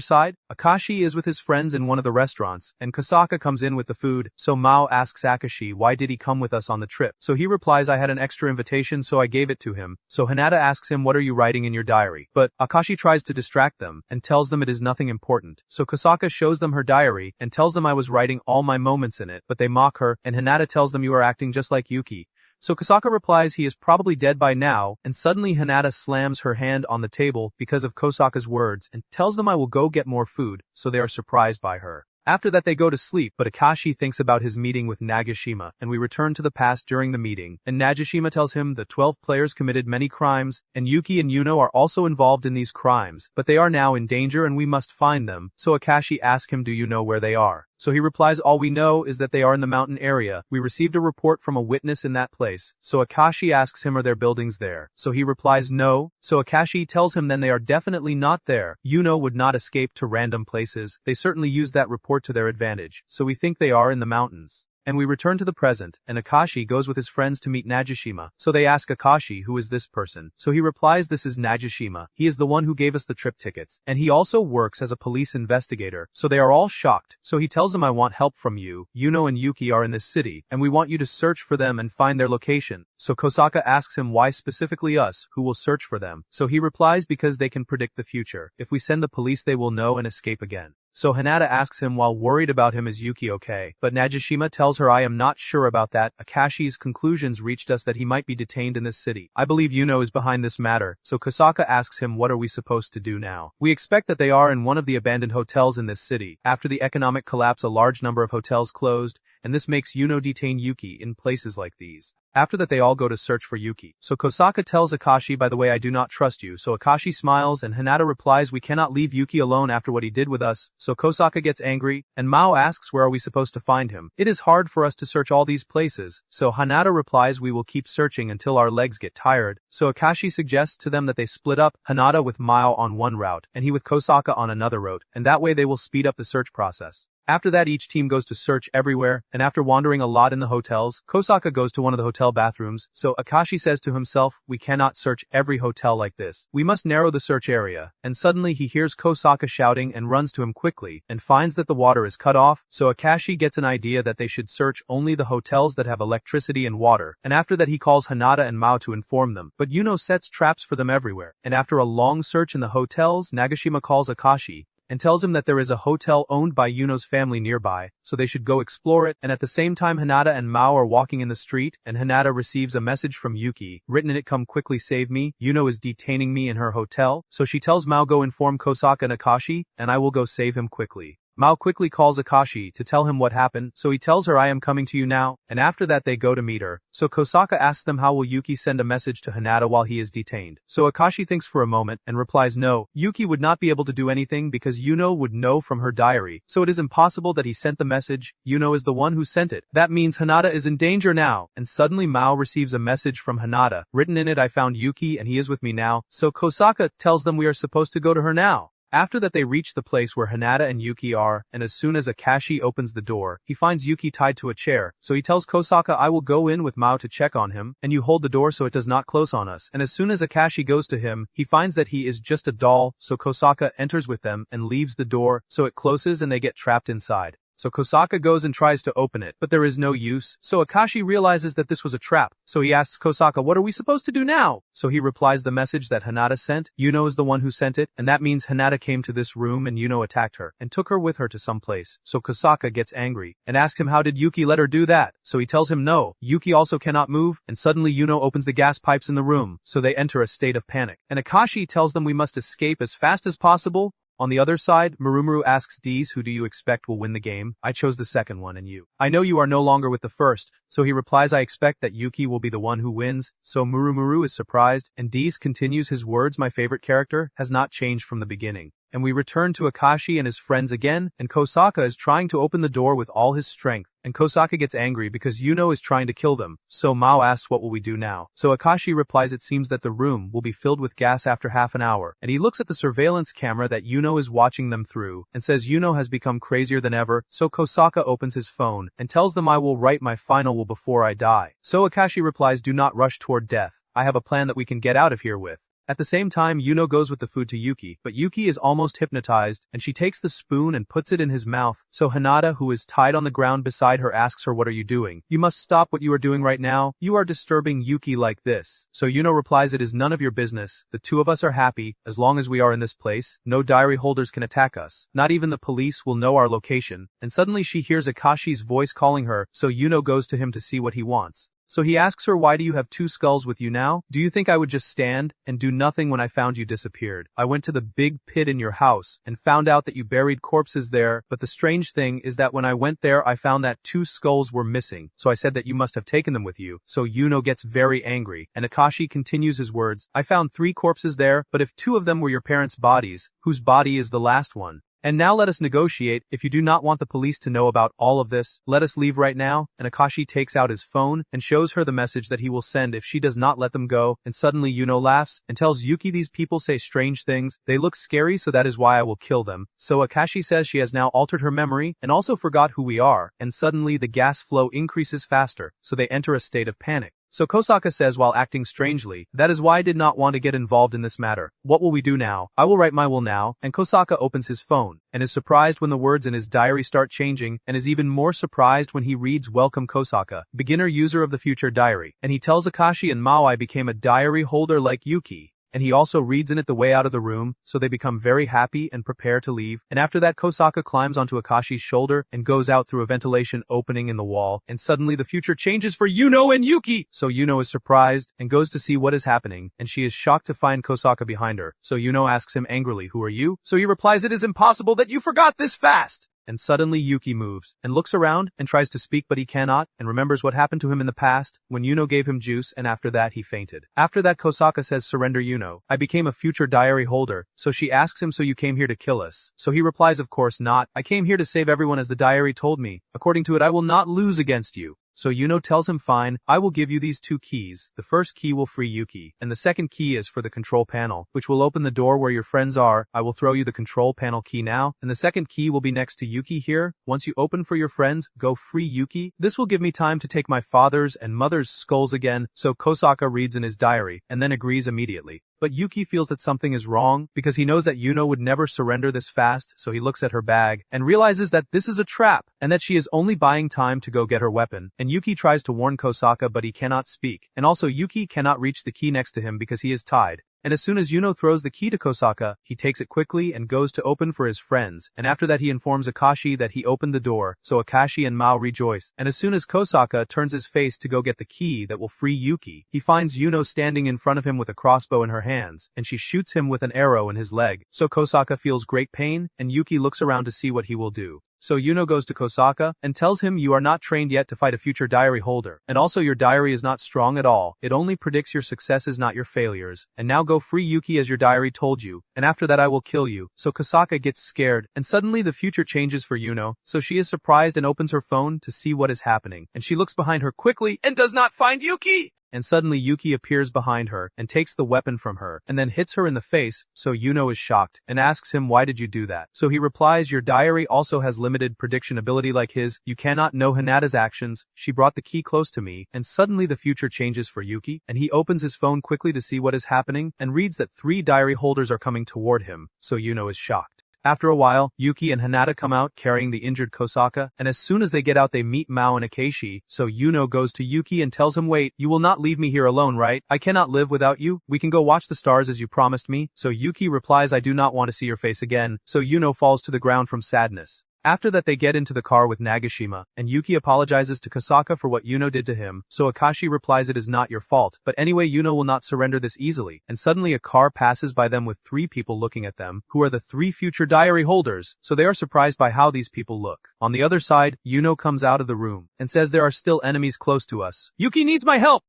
side, Akashi is with his friends in one of the restaurants, and Kosaka comes in with the food, so Mao asks Akashi why did he come with us on the trip. So he replies I had an extra invitation so I gave it to him. So Hinata asks him what are you writing in your diary? But Akashi tries to distract them, and tells them it is nothing important. So Kosaka shows them her diary, and tells them I was writing all my moments in it, but they mock her, and Hinata tells them you are acting just like Yuki. So Kosaka replies he is probably dead by now, and suddenly Hinata slams her hand on the table because of Kosaka's words and tells them I will go get more food, so they are surprised by her. After that they go to sleep, but Akashi thinks about his meeting with Nagashima, and we return to the past during the meeting, and Nagashima tells him the 12 players committed many crimes, and Yuki and Yuno are also involved in these crimes, but they are now in danger and we must find them, so Akashi asks him, do you know where they are? So he replies, all we know is that they are in the mountain area. We received a report from a witness in that place. So Akashi asks him, are there buildings there? So he replies, no. So Akashi tells him then they are definitely not there. Yuno would not escape to random places. They certainly used that report to their advantage. So we think they are in the mountains. And we return to the present, and Akashi goes with his friends to meet Nagashima. So they ask Akashi, who is this person? So he replies, this is Nagashima. He is the one who gave us the trip tickets. And he also works as a police investigator. So they are all shocked. So he tells them, I want help from you. Yuno and Yuki are in this city, and we want you to search for them and find their location. So Kosaka asks him why specifically us, who will search for them. So he replies, because they can predict the future. If we send the police they will know and escape again. So Hinata asks him while worried about him, is Yuki okay? But Nagashima tells her, I am not sure about that. Akashi's conclusions reached us that he might be detained in this city. I believe Yuno is behind this matter. So Kosaka asks him, what are we supposed to do now? We expect that they are in one of the abandoned hotels in this city. After the economic collapse, a large number of hotels closed, and this makes Yuno detain Yuki in places like these. After that they all go to search for Yuki. So Kosaka tells Akashi, by the way, I do not trust you. So Akashi smiles and Hinata replies, we cannot leave Yuki alone after what he did with us. So Kosaka gets angry, and Mao asks, where are we supposed to find him? It is hard for us to search all these places. So Hinata replies, we will keep searching until our legs get tired. So Akashi suggests to them that they split up, Hinata with Mao on one route, and he with Kosaka on another route, and that way they will speed up the search process. After that each team goes to search everywhere, and after wandering a lot in the hotels, Kosaka goes to one of the hotel bathrooms, so Akashi says to himself, we cannot search every hotel like this. We must narrow the search area, and suddenly he hears Kosaka shouting and runs to him quickly, and finds that the water is cut off, so Akashi gets an idea that they should search only the hotels that have electricity and water, and after that he calls Hinata and Mao to inform them, but Yuno sets traps for them everywhere, and after a long search in the hotels, Nagashima calls Akashi, and tells him that there is a hotel owned by Yuno's family nearby, so they should go explore it, and at the same time Hinata and Mao are walking in the street, and Hinata receives a message from Yuki, written in it, come quickly save me, Yuno is detaining me in her hotel, so she tells Mao go inform Kosaka and Akashi, and I will go save him quickly. Mao quickly calls Akashi to tell him what happened, so he tells her I am coming to you now, and after that they go to meet her. So Kosaka asks them how will Yuki send a message to Hinata while he is detained. So Akashi thinks for a moment and replies no, Yuki would not be able to do anything because Yuno would know from her diary, so it is impossible that he sent the message, Yuno is the one who sent it. That means Hinata is in danger now, and suddenly Mao receives a message from Hinata, written in it I found Yuki and he is with me now, so Kosaka tells them we are supposed to go to her now. After that they reach the place where Hinata and Yuki are, and as soon as Akashi opens the door, he finds Yuki tied to a chair, so he tells Kosaka I will go in with Mao to check on him, and you hold the door so it does not close on us, and as soon as Akashi goes to him, he finds that he is just a doll, so Kosaka enters with them and leaves the door, so it closes and they get trapped inside. So Kosaka goes and tries to open it, but there is no use, so Akashi realizes that this was a trap, so he asks Kosaka what are we supposed to do now? So he replies the message that Hinata sent, Yuno is the one who sent it, and that means Hinata came to this room and Yuno attacked her, and took her with her to some place, so Kosaka gets angry, and asks him how did Yuki let her do that, so he tells him no, Yuki also cannot move, and suddenly Yuno opens the gas pipes in the room, so they enter a state of panic, and Akashi tells them we must escape as fast as possible. On the other side, Murumuru asks Dees who do you expect will win the game? I chose the second one and you. I know you are no longer with the first, so he replies I expect that Yuki will be the one who wins, so Murumuru is surprised, and Dees continues his words my favorite character has not changed from the beginning. And we return to Akashi and his friends again, and Kosaka is trying to open the door with all his strength, and Kosaka gets angry because Yuno is trying to kill them, so Mao asks what will we do now? So Akashi replies it seems that the room will be filled with gas after half an hour, and he looks at the surveillance camera that Yuno is watching them through, and says Yuno has become crazier than ever, so Kosaka opens his phone, and tells them I will write my final will before I die. So Akashi replies do not rush toward death, I have a plan that we can get out of here with. At the same time Yuno goes with the food to Yuki, but Yuki is almost hypnotized, and she takes the spoon and puts it in his mouth, so Hinata who is tied on the ground beside her asks her what are you doing? You must stop what you are doing right now, you are disturbing Yuki like this. So Yuno replies it is none of your business, the two of us are happy, as long as we are in this place, no diary holders can attack us, not even the police will know our location, and suddenly she hears Akashi's voice calling her, so Yuno goes to him to see what he wants. So he asks her, why do you have 2 skulls with you now? Do you think I would just stand and do nothing when I found you disappeared? I went to the big pit in your house and found out that you buried corpses there, but the strange thing is that when I went there I found that 2 skulls were missing, so I said that you must have taken them with you. So Yuno gets very angry, and Akashi continues his words, I found 3 corpses there, but if 2 of them were your parents' bodies, whose body is the last one? And now let us negotiate. If you do not want the police to know about all of this, let us leave right now. And Akashi takes out his phone and shows her the message that he will send if she does not let them go. And suddenly Yuno laughs and tells Yuki, these people say strange things. They look scary, so that is why I will kill them. So Akashi says she has now altered her memory and also forgot who we are. And suddenly the gas flow increases faster, so they enter a state of panic. So Kosaka says while acting strangely, that is why I did not want to get involved in this matter. What will we do now? I will write my will now. And Kosaka opens his phone and is surprised when the words in his diary start changing, and is even more surprised when he reads, welcome Kosaka, beginner user of the future diary. And he tells Akashi and Mao, I became a diary holder like Yuki. And he also reads in it the way out of the room, so they become very happy and prepare to leave. And after that Kosaka climbs onto Akashi's shoulder and goes out through a ventilation opening in the wall, and suddenly the future changes for Yuno and Yuki! So Yuno is surprised and goes to see what is happening, and she is shocked to find Kosaka behind her. So Yuno asks him angrily, who are you? So he replies, it is impossible that you forgot this fast! And suddenly Yuki moves, and looks around, and tries to speak but he cannot, and remembers what happened to him in the past, when Yuno gave him juice and after that he fainted. After that Kosaka says, surrender Yuno, I became a future diary holder. So she asks him, so you came here to kill us? So he replies, of course not, I came here to save everyone as the diary told me. According to it I will not lose against you. So Yuno tells him, fine, I will give you these 2 keys. The first key will free Yuki, and the second key is for the control panel, which will open the door where your friends are. I will throw you the control panel key now, and the second key will be next to Yuki here. Once you open for your friends, go free Yuki. This will give me time to take my father's and mother's skulls again. So Kosaka reads in his diary, and then agrees immediately. But Yuki feels that something is wrong, because he knows that Yuno would never surrender this fast, so he looks at her bag, and realizes that this is a trap, and that she is only buying time to go get her weapon. And Yuki tries to warn Kosaka but he cannot speak, and also Yuki cannot reach the key next to him because he is tied. And as soon as Yuno throws the key to Kosaka, he takes it quickly and goes to open for his friends, and after that he informs Akashi that he opened the door, so Akashi and Mao rejoice. And as soon as Kosaka turns his face to go get the key that will free Yuki, he finds Yuno standing in front of him with a crossbow in her hands, and she shoots him with an arrow in his leg. So Kosaka feels great pain, and Yuki looks around to see what he will do. So Yuno goes to Kosaka and tells him, you are not trained yet to fight a future diary holder, and also your diary is not strong at all. It only predicts your successes, not your failures. And now go free Yuki as your diary told you, and after that I will kill you. So Kosaka gets scared, and suddenly the future changes for Yuno, so she is surprised and opens her phone to see what is happening. And she looks behind her quickly and does not find Yuki! And suddenly Yuki appears behind her and takes the weapon from her and then hits her in the face, so Yuno is shocked and asks him, why did you do that? So he replies, your diary also has limited prediction ability like his, you cannot know Hinata's actions, she brought the key close to me. And suddenly the future changes for Yuki, and he opens his phone quickly to see what is happening and reads that 3 diary holders are coming toward him, so Yuno is shocked. After a while, Yuki and Hinata come out carrying the injured Kosaka, and as soon as they get out they meet Mao and Akashi, so Yuno goes to Yuki and tells him, wait, you will not leave me here alone, right? I cannot live without you. We can go watch the stars as you promised me. So Yuki replies, I do not want to see your face again. So Yuno falls to the ground from sadness. After that they get into the car with Nagashima, and Yuki apologizes to Kosaka for what Yuno did to him, so Akashi replies, it is not your fault, but anyway Yuno will not surrender this easily. And suddenly a car passes by them with 3 people looking at them, who are the 3 future diary holders, so they are surprised by how these people look. On the other side, Yuno comes out of the room, and says there are still enemies close to us. Yuki needs my help!